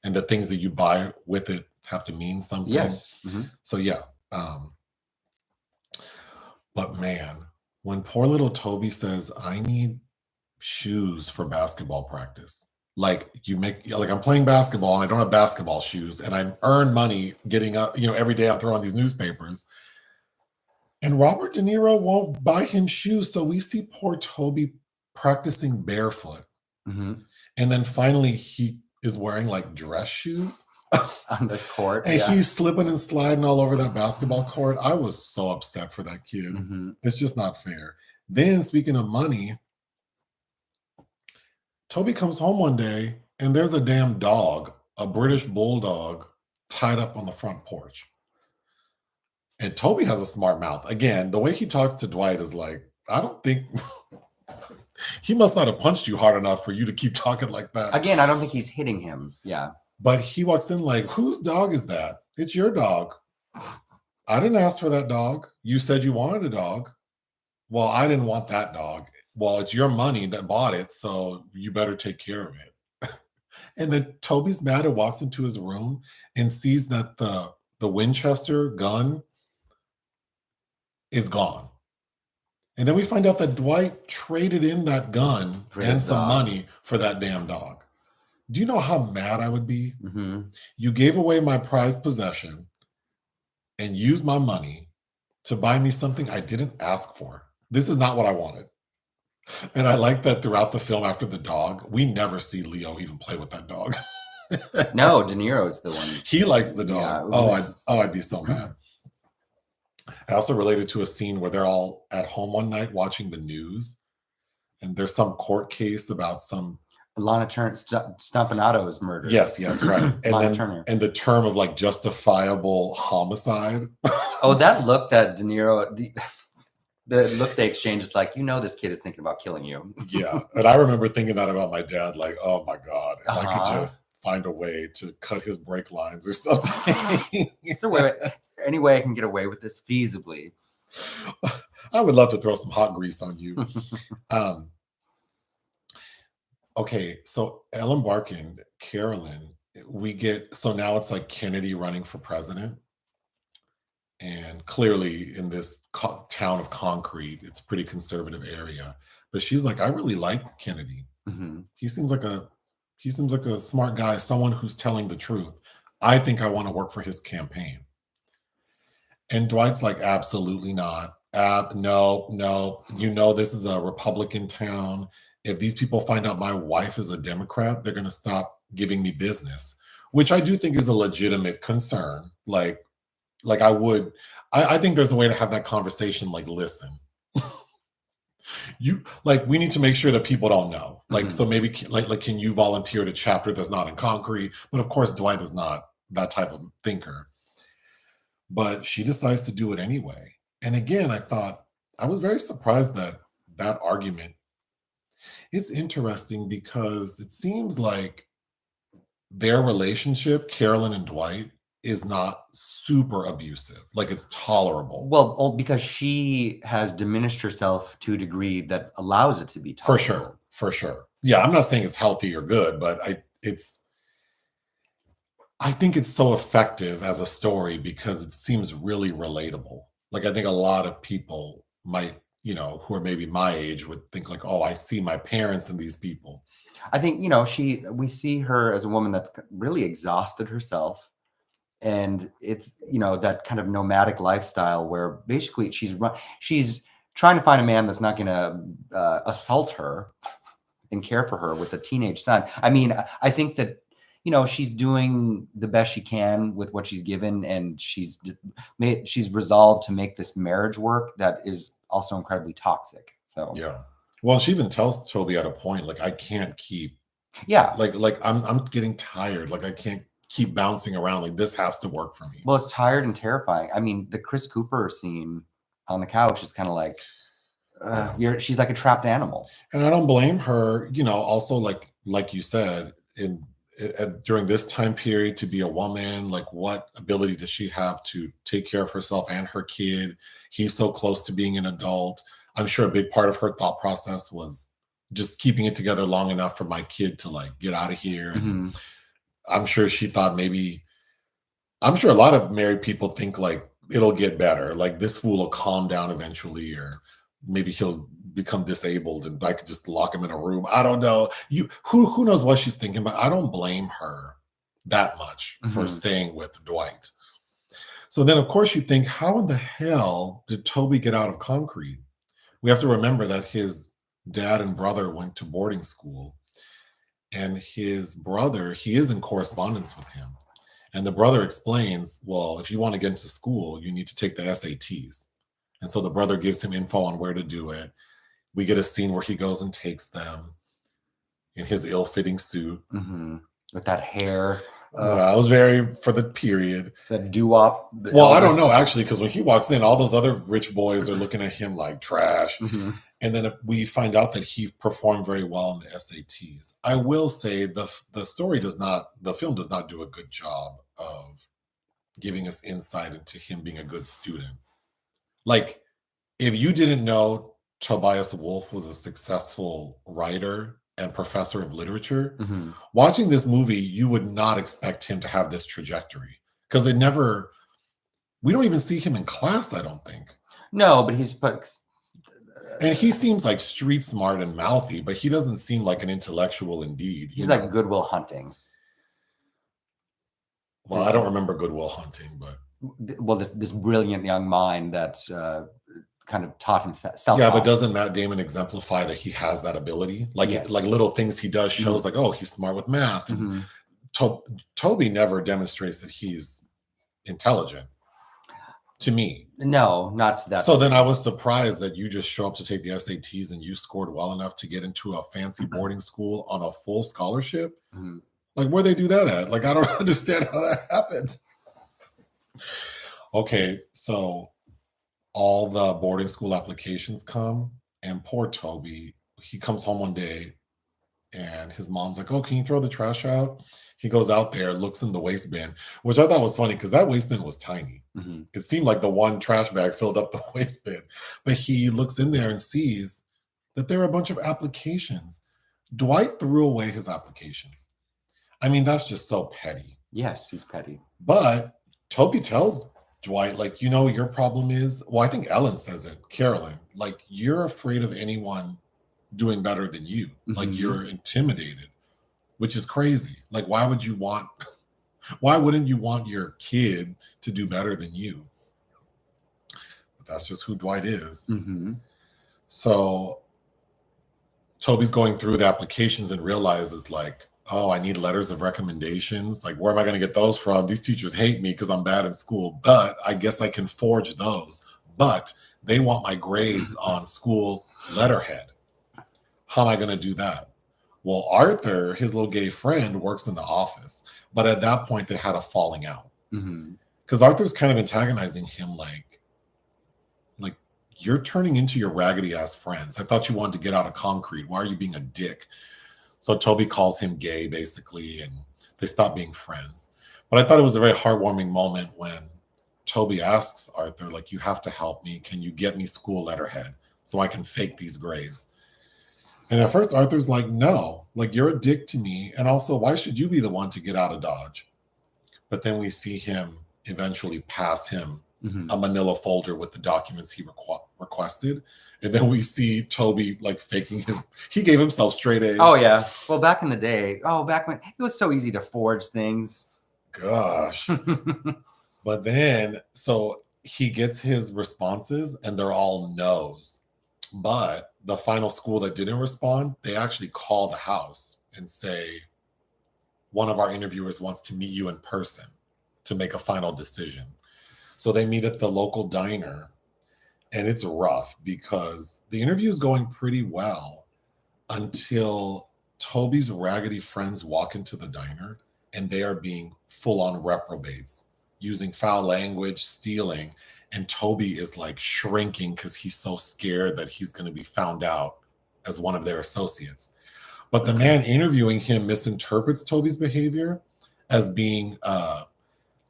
the things that you buy with it have to mean something. Yes. Mhm. So yeah. But man, when poor little Toby says, I need shoes for basketball practice. Like I'm playing basketball and I don't have basketball shoes and I earn money getting up, every day I'm throwing these newspapers. And Robert De Niro won't buy him shoes. So we see poor Toby practicing barefoot. Mhm. And then finally he is wearing like dress shoes. On the court. And Yeah. he's slipping and sliding all over that basketball court. I was so upset for that kid. Mhm. It's just not fair. Then, speaking of money, Toby comes home one day and there's a damn dog, a British bulldog, tied up on the front porch. And Toby has a smart mouth. Again, the way he talks to Dwight is like, I don't think he must not have punched you hard enough for you to keep talking like that. Again, I don't think he's hitting him. Yeah. But he walks in like, whose dog is that? It's your dog. I didn't ask for that dog. You said you wanted a dog. Well, I didn't want that dog. Well, it's your money that bought it, so you better take care of it. And then Toby's mad and walks into his room and sees that the Winchester gun is gone. And then we find out that Dwight traded in that gun For and his some dog. money for that damn dog. Do you know how mad I would be? Mhm. You gave away my prized possession and used my money to buy me something I didn't ask for. This is not what I wanted. And I like that throughout the film after the dog, we never see Leo even play with that dog. No, De Niro's the one. He likes the dog. Yeah. I'd be so mad. I also related to a scene where they're all at home one night watching the news, and there's some court case about some Lana Turner, Stompanado's murder. yes, right. And Lana then Turner. and the term of like justifiable homicide. Oh, that look that De Niro, the look they exchange is like, this kid is thinking about killing you. Yeah. And I remember thinking that about my dad, like, oh my God, if I could Uh-huh. just find a way to cut his brake lines or something. Is there any way I can get away with this feasibly? I would love to throw some hot grease on you. Okay, so Ellen Barkin, Carolyn, so now it's like Kennedy running for president. And clearly in this town of concrete, it's a pretty conservative area. But she's like, I really like Kennedy. Mhm. He seems like a smart guy, someone who's telling the truth. I think I want to work for his campaign. And Dwight's like, absolutely not. No. This is a Republican town. If these people find out my wife is a Democrat, they're going to stop giving me business, which I do think is a legitimate concern. I think there's a way to have that conversation. Like, listen, we need to make sure that people don't know. So maybe can you volunteer at a chapter that's not in concrete? But of course, Dwight is not that type of thinker. But she decides to do it anyway. And again, I was very surprised that argument. It's interesting because it seems like their relationship, Carolyn and Dwight, is not super abusive. Like, it's tolerable. Well, because she has diminished herself to a degree that allows it to be tolerable. For sure. Yeah, I'm not saying it's healthy or good, but I think it's so effective as a story because it seems really relatable. Like, I think a lot of people might, who are maybe my age would think like, oh, I see my parents in these people. I think, we see her as a woman that's really exhausted herself. And it's, that kind of nomadic lifestyle where basically she's trying to find a man that's not going to assault her and care for her with a teenage son. I mean, I think that, she's doing the best she can with what she's given, and she's resolved to make this marriage work that is also incredibly toxic. So yeah. Well, she even tells Toby at a point, like, I can't keep, Yeah. like I'm getting tired. Like, I can't keep bouncing around. Like, this has to work for me. Well, it's tired and terrifying. I mean, the Chris Cooper scene on the couch is kind of like, she's like a trapped animal. And I don't blame her, also like you said, during this time period to be a woman, like what ability does she have to take care of herself and her kid? He's so close to being an adult. I'm sure a big part of her thought process was just keeping it together long enough for my kid to like get out of here. And I'm sure she thought I'm sure a lot of married people think like it'll get better. Like this fool will calm down eventually, or maybe he'll become disabled and I could just lock him in a room. I don't know. Who knows what she's thinking, but I don't blame her that much for staying with Dwight. So then of course you think, how in the hell did Toby get out of concrete? We have to remember that his dad and brother went to boarding school, and his brother, he is in correspondence with him. And the brother explains, well, if you want to get into school, you need to take the SATs. And so the brother gives him info on where to do it. We get a scene where he goes and takes them in his ill-fitting suit. With that hair. I was very, for the period. That doo-wop. Well, I don't know, actually, because when he walks in, all those other rich boys are looking at him like trash. And then we find out that he performed very well in the SATs. I will say the film does not do a good job of giving us insight into him being a good student. Like, if you didn't know Tobias Wolff was a successful writer and professor of literature, watching this movie, you would not expect him to have this trajectory. Because we don't even see him in class, I don't think. No, but and he seems like street smart and mouthy, but he doesn't seem like an intellectual indeed. He's like Good Will Hunting. Well, I don't remember Good Will Hunting, but this brilliant young mind that kind of taught himself. Yeah, but doesn't Matt Damon exemplify that he has that ability? Like, like little things he does shows like, oh, he's smart with math. And Toby never demonstrates that he's intelligent. To me. No, not to that. So then I was surprised that you just show up to take the SATs and you scored well enough to get into a fancy boarding school on a full scholarship. Like, where they do that at? Like, I don't understand how that happened. Okay, so all the boarding school applications come, and poor Toby, he comes home one day and his mom's like, oh, can you throw the trash out? He goes out there, looks in the waste bin, which I thought was funny because that waste bin was tiny. It seemed like the one trash bag filled up the waste bin. But he looks in there and sees that there are a bunch of applications. Dwight threw away his applications. I mean, that's just so petty. Yes, he's petty. But Toby tells Dwight, like, your problem is, well, I think Ellen says it, Carolyn, like, you're afraid of anyone doing better than you. Like, you're intimidated, which is crazy. Like, why wouldn't you want your kid to do better than you? But that's just who Dwight is. So Toby's going through the applications and realizes, like, oh, I need letters of recommendations. Like, where am I going to get those from? These teachers hate me because I'm bad in school, but I guess I can forge those. But they want my grades on school letterhead. How am I going to do that? Well, Arthur, his little gay friend, works in the office. But at that point, they had a falling out. Because Arthur's kind of antagonizing him like, you're turning into your raggedy ass friends. I thought you wanted to get out of concrete. Why are you being a dick? So Toby calls him gay, basically, and they stop being friends. But I thought it was a very heartwarming moment when Toby asks Arthur, like, you have to help me. Can you get me school letterhead so I can fake these grades? And at first, Arthur's like, no, like, you're a dick to me. And also, why should you be the one to get out of Dodge? But then we see him eventually pass him a manila folder with the documents he requested. And then we see Toby like faking he gave himself straight A's. Oh, yeah. Well, back in the day, back when it was so easy to forge things. Gosh. But then, so he gets his responses and they're all no's. But the final school that didn't respond, they actually call the house and say, one of our interviewers wants to meet you in person to make a final decision. So they meet at the local diner And it's rough because the interview is going pretty well until Toby's raggedy friends walk into the diner and they are being full on reprobates, using foul language, stealing. And Toby is like shrinking because he's so scared that he's going to be found out as one of their associates. But the man interviewing him misinterprets Toby's behavior as being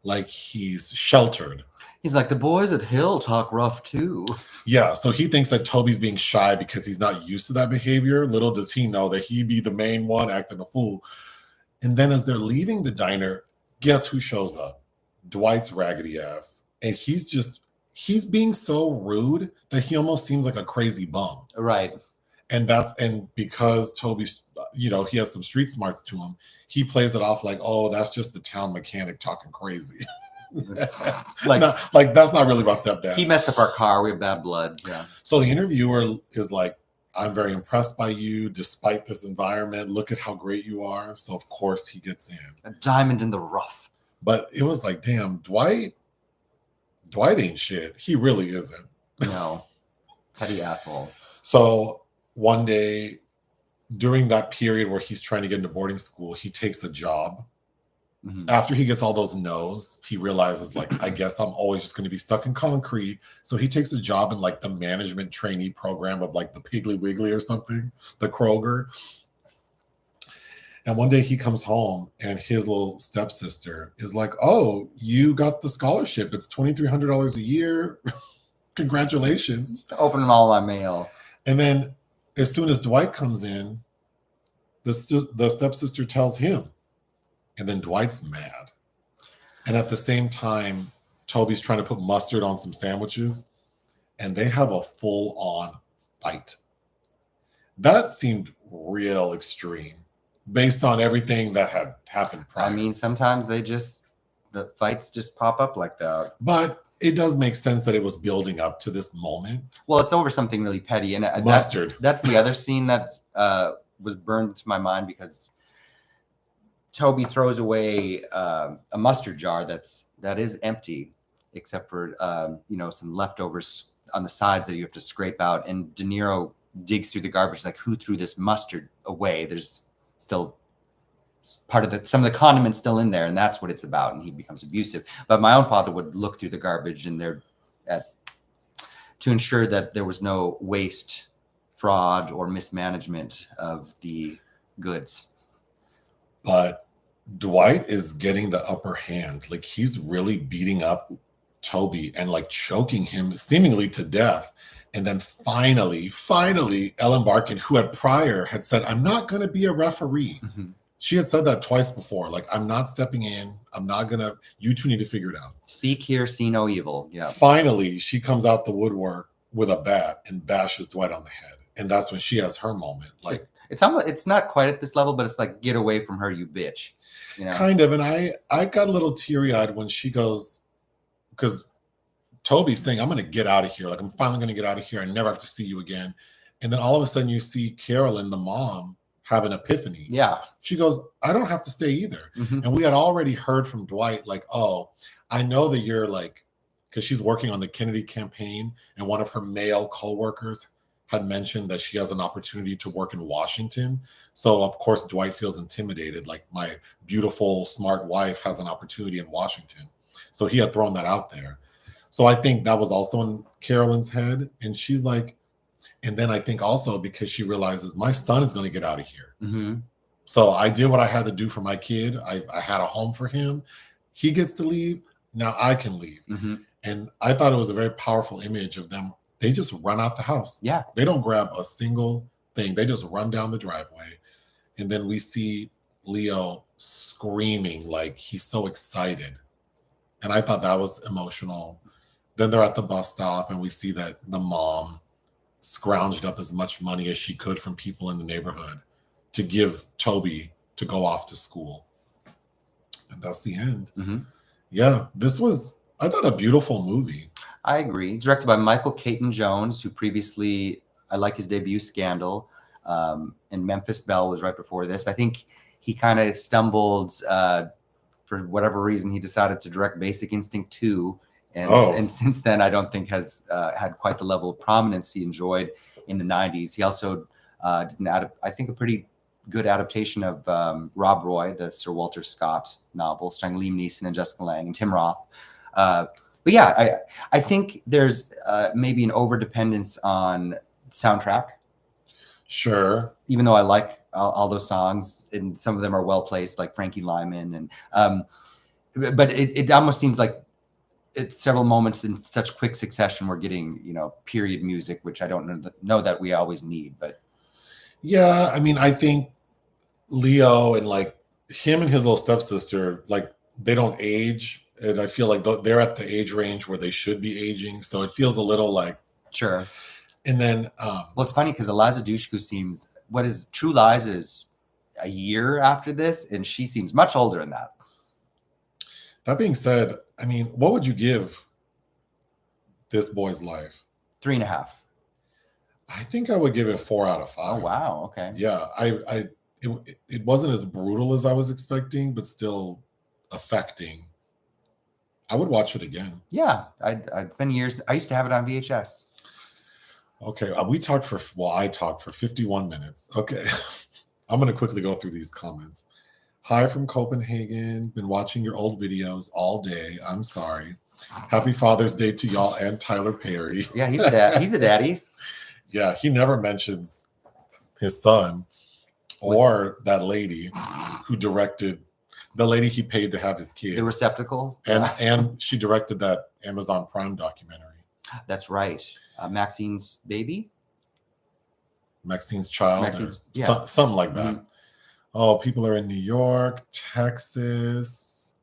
like he's sheltered. He's like, the boys at Hill talk rough too. Yeah, so he thinks that Toby's being shy because he's not used to that behavior. Little does he know that he be the main one acting a fool. And then as they're leaving the diner, guess who shows up? Dwight's raggedy ass. And he's being so rude that he almost seems like a crazy bum. Right. And because Toby's, he has some street smarts to him, he plays it off like, oh, that's just the town mechanic talking crazy. like that's not really my stepdad. He messed up our car. We have bad blood. Yeah. So the interviewer is like, I'm very impressed by you despite this environment. Look at how great you are. So of course he gets in. A diamond in the rough. But it was like, damn, Dwight ain't shit. He really isn't. No. Petty asshole. So one day during that period where he's trying to get into boarding school, he takes a job. Mm-hmm. After he gets all those no's, he realizes, like, I guess I'm always just going to be stuck in concrete. So he takes a job in like the management trainee program of like the Piggly Wiggly or something, the Kroger. And one day he comes home and his little stepsister is like, oh, you got the scholarship. It's $2,300 a year. Congratulations. Just opening all my mail. And then as soon as Dwight comes in, the stepsister tells him. And then Dwight's mad. And at the same time, Toby's trying to put mustard on some sandwiches. And they have a full-on fight. That seemed real extreme based on everything that had happened prior. I mean, sometimes the fights just pop up like that. But it does make sense that it was building up to this moment. Well, it's over something really petty. And mustard. That's the other scene that was burned into my mind because Toby throws away a mustard jar that is empty, except for some leftovers on the sides that you have to scrape out. And De Niro digs through the garbage, like, who threw this mustard away? There's still some of the condiments still in there, and that's what it's about. And he becomes abusive. But my own father would look through the garbage and to ensure that there was no waste, fraud, or mismanagement of the goods. But Dwight is getting the upper hand. Like, he's really beating up Toby and like choking him seemingly to death. And then finally, Ellen Barkin, who had said, I'm not going to be a referee. Mm-hmm. She had said that twice before. Like, I'm not stepping in. I'm not going to, you two need to figure it out. Speak here, see no evil. Yeah. Finally, she comes out the woodwork with a bat and bashes Dwight on the head. And that's when she has her moment. Like, it's not quite at this level, but it's like, get away from her, you bitch. Kind of. And I got a little teary-eyed when she goes, because Toby's saying, I'm going to get out of here. Like, I'm finally going to get out of here. I never have to see you again. And then all of a sudden you see Carolyn, the mom, have an epiphany. Yeah. She goes, I don't have to stay either. Mm-hmm. And we had already heard from Dwight, like, oh, I know that you're like, because she's working on the Kennedy campaign, and one of her male coworkers had mentioned that she has an opportunity to work in Washington. So of course, Dwight feels intimidated. Like, my beautiful, smart wife has an opportunity in Washington. So he had thrown that out there. So I think that was also in Carolyn's head. And she's like, and then I think also because she realizes my son is going to get out of here. Mm-hmm. So I did what I had to do for my kid. I had a home for him. He gets to leave. Now I can leave. Mm-hmm. And I thought it was a very powerful image of them. They just run out the house. Yeah. They don't grab a single thing. They just run down the driveway. And then we see Leo screaming like he's so excited. And I thought that was emotional. Then they're at the bus stop and we see that the mom scrounged up as much money as she could from people in the neighborhood to give Toby to go off to school. And that's the end. Mm-hmm. Yeah, this was, I thought, a beautiful movie. I agree. Directed by Michael Caton-Jones, who previously, I like his debut, Scandal, and Memphis Belle was right before this. I think he kind of stumbled, for whatever reason, he decided to direct Basic Instinct 2, and since then I don't think has had quite the level of prominence he enjoyed in the 90s. He also did I think a pretty good adaptation of Rob Roy, the Sir Walter Scott novel, starring Liam Neeson and Jessica Lange and Tim Roth. But yeah, I think there's maybe an overdependence on soundtrack. Sure. Even though I like all those songs, and some of them are well placed, like Frankie Lyman, and but it almost seems like it's several moments in such quick succession we're getting, period music, which I don't know that we always need. But yeah, I mean, I think Leo and like him and his little stepsister, like they don't age, and I feel like they're at the age range where they should be aging, so it feels a little like sure. And then well, it's funny because Eliza Dushku seems, what is True Lies is a year after this, and she seems much older than that. That being said, I mean, what would you give this boy's life? 3.5. I think I would give it 4 out of 5. Oh wow, okay. Yeah, it wasn't as brutal as I was expecting, but still affecting. I would watch it again. Yeah, it's been years. I used to have it on VHS. Okay, I talked for 51 minutes. Okay, I'm going to quickly go through these comments. Hi from Copenhagen. Been watching your old videos all day. I'm sorry. Happy Father's Day to y'all and Tyler Perry. Yeah, he's a daddy. Yeah, he never mentions his son or that lady who directed, the lady he paid to have his kid. The Receptacle. And she directed that Amazon Prime documentary. That's right. Maxine's baby? Maxine's child? Something like that. Mm-hmm. Oh, people are in New York, Texas.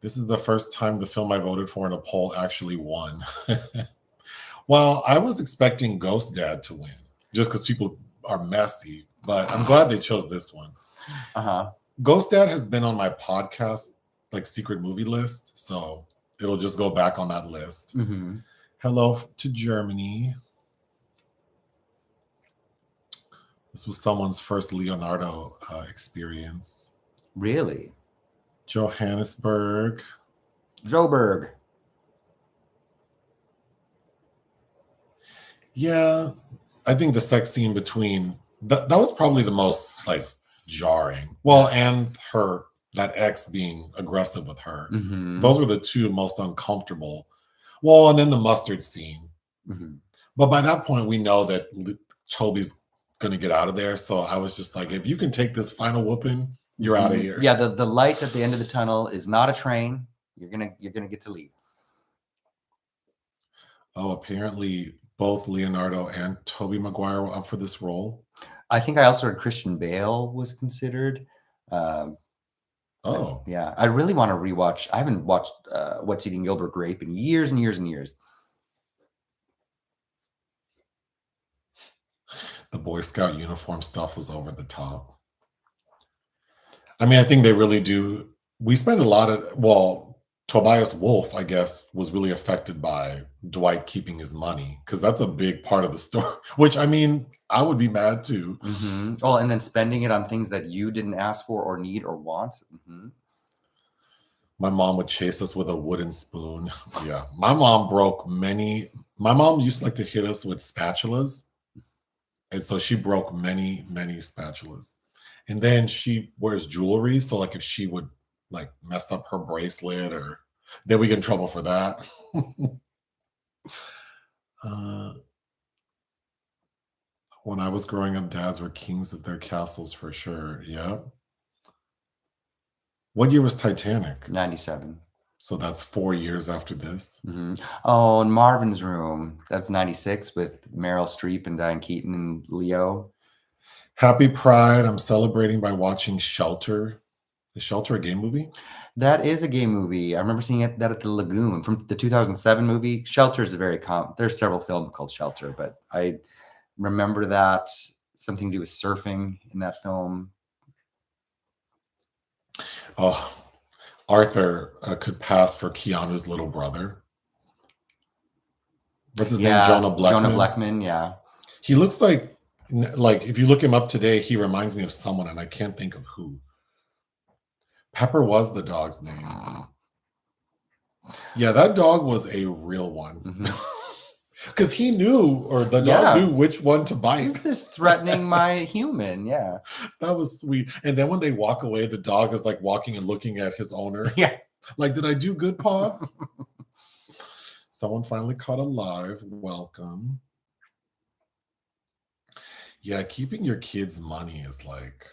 This is the first time the film I voted for in a poll actually won. Well, I was expecting Ghost Dad to win just because people are messy, but I'm glad they chose this one. Uh-huh. Ghost Dad has been on my podcast, like secret movie list, so it'll just go back on that list. Mm-hmm. Hello to Germany. This was someone's first Leonardo experience. Really? Johannesburg. Joburg. Yeah, I think the sex scene between that was probably the most like jarring. Well, and that ex being aggressive with her. Mm-hmm. Those were the two most uncomfortable. Well, and then the mustard scene. Mm-hmm. But by that point, we know that Toby's going to get out of there. So I was just like, if you can take this final whooping, you're out of here. Yeah, the light at the end of the tunnel is not a train. You're gonna get to leave. Oh, apparently both Leonardo and Toby Maguire were up for this role. I think I also heard Christian Bale was considered. Oh. Yeah. I really want to rewatch. I haven't watched What's Eating Gilbert Grape in years and years and years. The Boy Scout uniform stuff was over the top. I mean, I think they really do. We spend a lot of, Tobias Wolff, I guess, was really affected by Dwight keeping his money because that's a big part of the story, which I mean, I would be mad too. Mm-hmm. Oh, and then spending it on things that you didn't ask for or need or want. Mm-hmm. My mom would chase us with a wooden spoon. Yeah. My mom used to like to hit us with spatulas. And so she broke many, many spatulas. And then she wears jewelry. So like if she would like mess up her bracelet or then we get in trouble for that. When I was growing up, dads were kings of their castles for sure. Yeah. What year was Titanic? 97. So that's 4 years after this. Mm-hmm. Oh, and Marvin's Room. That's 96 with Meryl Streep and Diane Keaton and Leo. Happy Pride. I'm celebrating by watching Shelter. Is Shelter a gay movie? That is a gay movie. I remember seeing that at the Lagoon from the 2007 movie. Shelter is a very there's several films called Shelter, but I remember that something to do with surfing in that film. Oh, Arthur could pass for Keanu's little brother. What's his name? Jonah Blechman. Jonah Blechman, yeah. He looks like if you look him up today, he reminds me of someone, and I can't think of who. Pepper was the dog's name. Yeah, that dog was a real one. Because he knew, or the dog knew which one to bite. Who's this threatening my human? Yeah. That was sweet. And then when they walk away, the dog is like walking and looking at his owner. Yeah. Like, did I do good, Paw? Someone finally caught alive. Welcome. Yeah, keeping your kids' money is like,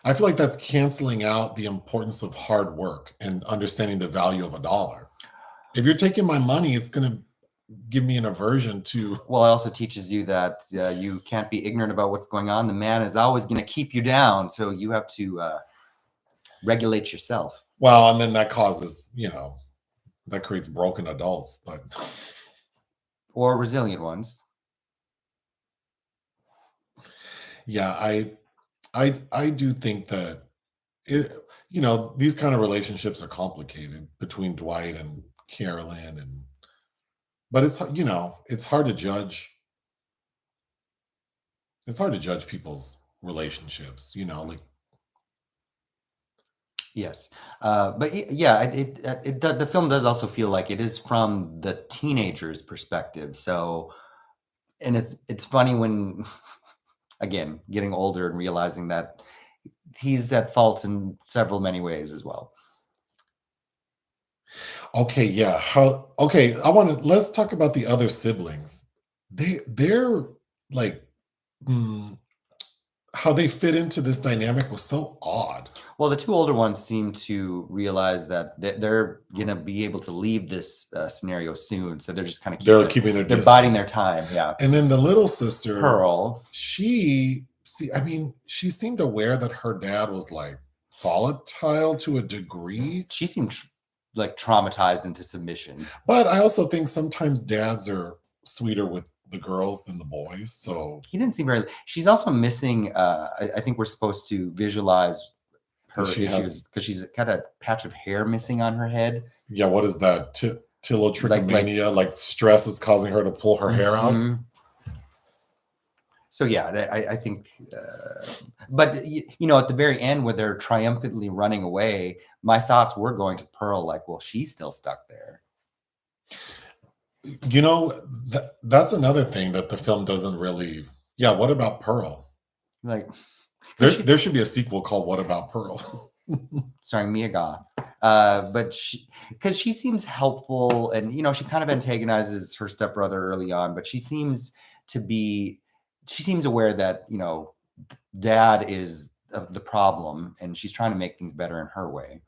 I feel like that's canceling out the importance of hard work and understanding the value of $1. If you're taking my money, it's going to give me an aversion to. Well, it also teaches you that you can't be ignorant about what's going on. The man is always going to keep you down. So you have to regulate yourself. Well, and then that causes, that creates broken adults, but. Or resilient ones. Yeah, I do think that these kind of relationships are complicated between Dwight and Carolyn, but it's it's hard to judge. It's hard to judge people's relationships, like. Yes, but yeah, the film does also feel like it is from the teenager's perspective. So, and it's funny when. Again, getting older and realizing that he's at fault in many ways as well. Okay, yeah. Let's talk about the other siblings. They're like, how they fit into this dynamic was so odd. Well, the two older ones seem to realize that they're going to be able to leave this scenario soon. So they're just kind of they're biding their time. Yeah. And then the little sister, Pearl, she seemed aware that her dad was like volatile to a degree. She seemed like traumatized into submission. But I also think sometimes dads are sweeter with the girls than the boys. So he didn't seem very. She's also missing. I think we're supposed to visualize her issues because she's got a patch of hair missing on her head. Yeah, what is that? Trichomania, like stress is causing her to pull her hair out. So yeah, I think, but at the very end where they're triumphantly running away, my thoughts were going to Pearl, like, well, she's still stuck there. That's another thing that the film doesn't really. Yeah, what about Pearl? Like, there should be a sequel called "What About Pearl," starring Mia Goth. But because she seems helpful, and she kind of antagonizes her stepbrother early on, but she seems aware that dad is the problem, and she's trying to make things better in her way.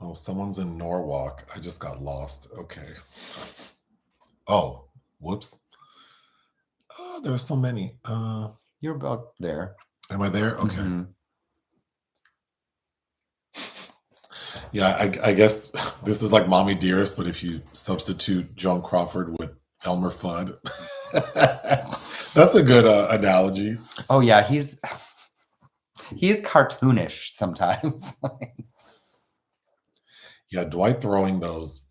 Oh, someone's in Norwalk. I just got lost. Okay. Oh, whoops. Oh, there are so many. You're about there. Am I there? Okay. Yeah, I guess this is like Mommy Dearest, but if you substitute Joan Crawford with Elmer Fudd. That's a good analogy. Oh yeah, he is cartoonish sometimes. Yeah, Dwight throwing those.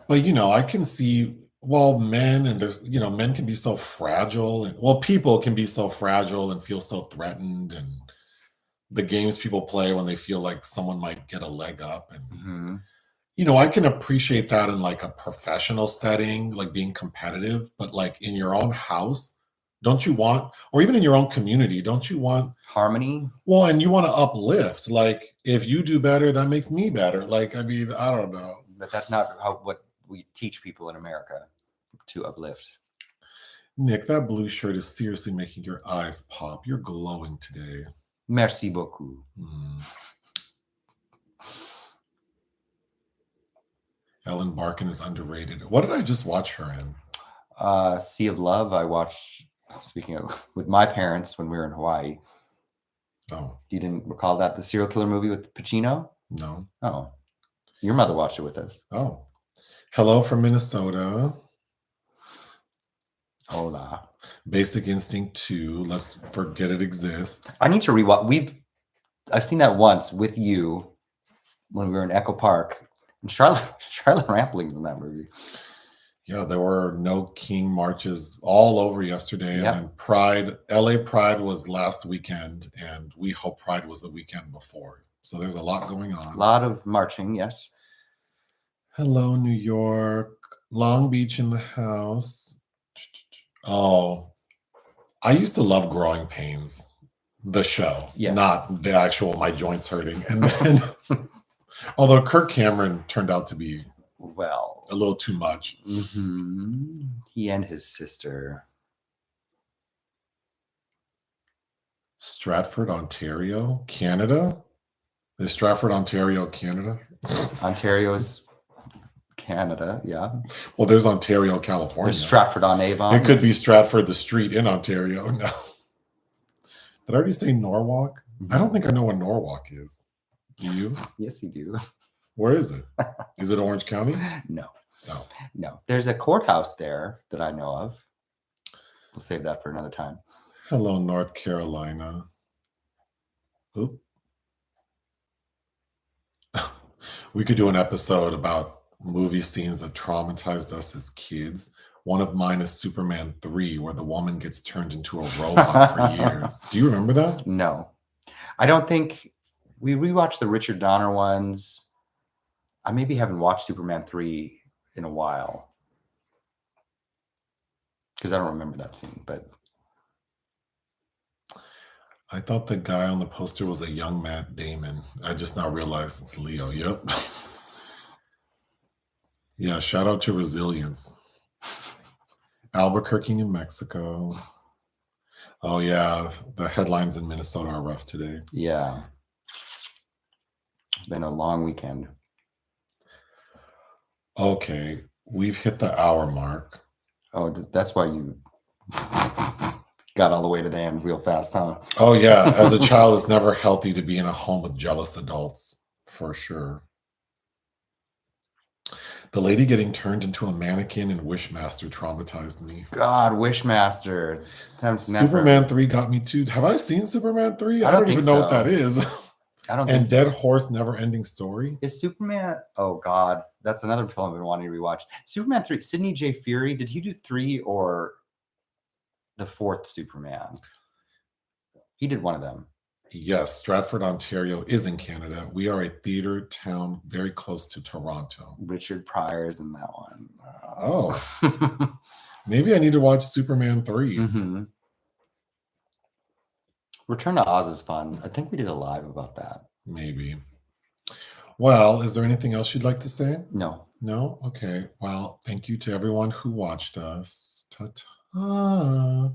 But I can see, men and men can be so fragile, and people can be so fragile and feel so threatened, and the games people play when they feel like someone might get a leg up, and I can appreciate that in like a professional setting, like being competitive, but like in your own house, don't you want, or even in your own community, don't you want harmony? Well, and you want to uplift. Like, if you do better, that makes me better. Like, I mean, I don't know. But that's not what we teach people in America, to uplift. Nick, that blue shirt is seriously making your eyes pop. You're glowing today. Merci beaucoup. Ellen Barkin is underrated. What did I just watch her in? Sea of Love. I watched, speaking of, with my parents when we were in Hawaii. Oh. You didn't recall that? The serial killer movie with Pacino? No. Oh. Your mother watched it with us. Oh. Hello from Minnesota. Hola. Basic Instinct 2. Let's forget it exists. I need to rewatch. I've seen that once with you when we were in Echo Park. And Charlotte Rampling's in that movie. Yeah, there were no King marches all over yesterday. Yep. And then Pride, LA Pride was last weekend, and We Hope Pride was the weekend before. So there's a lot going on. A lot of marching, yes. Hello, New York. Long Beach in the house. Oh, I used to love Growing Pains, the show, Yes. not the actual my joints hurting. And then, although Kirk Cameron turned out to be well a little too much. He and his sister. Stratford, Ontario, Canada. Is Stratford, Ontario, Canada? Ontario's Canada, yeah. Well, there's Ontario, California. There's Stratford-on-Avon. It could be Stratford, the street in Ontario. No. Did I already say Norwalk? I don't think I know what Norwalk is. Do you? Yes, you do. Where is it? Is it Orange County? No. No. No. There's a courthouse there that I know of. We'll save that for another time. Hello, North Carolina. Oop. We could do an episode about movie scenes that traumatized us as kids. One of mine is Superman 3, where the woman gets turned into a robot for years. Do you remember that? No. I don't think we rewatched the Richard Donner ones. I maybe haven't watched Superman 3 in a while. Because I don't remember that scene, but I thought the guy on the poster was a young Matt Damon. I just now realized it's Leo. Yep. Yeah, shout out to Resilience. Albuquerque, New Mexico. Oh, yeah. The headlines in Minnesota are rough today. yeah. It's been a long weekend. Okay. We've hit the hour mark. Oh, that's why you got all the way to the end real fast, huh? Oh, yeah. As a child, it's never healthy to be in a home with jealous adults, for sure. The lady getting turned into a mannequin in Wishmaster traumatized me. God, Wishmaster. Superman 3 got me too. Have I seen Superman 3? I don't even know what that is. I don't And think so. Dead Horse Never Ending Story. Is Superman? Oh God, that's another film I've been wanting to rewatch. Superman 3. Sidney J. Furie. Did he do 3 or the 4th Superman? He did one of them. Yes, Stratford, Ontario is in Canada. We are a theater town very close to Toronto. Richard Pryor's in that one. Oh, maybe I need to watch Superman 3. Mm-hmm. Return to Oz is fun. I think we did a live about that. Maybe. Well, is there anything else you'd like to say? No. No? Okay. Well, thank you to everyone who watched us. Ta-ta.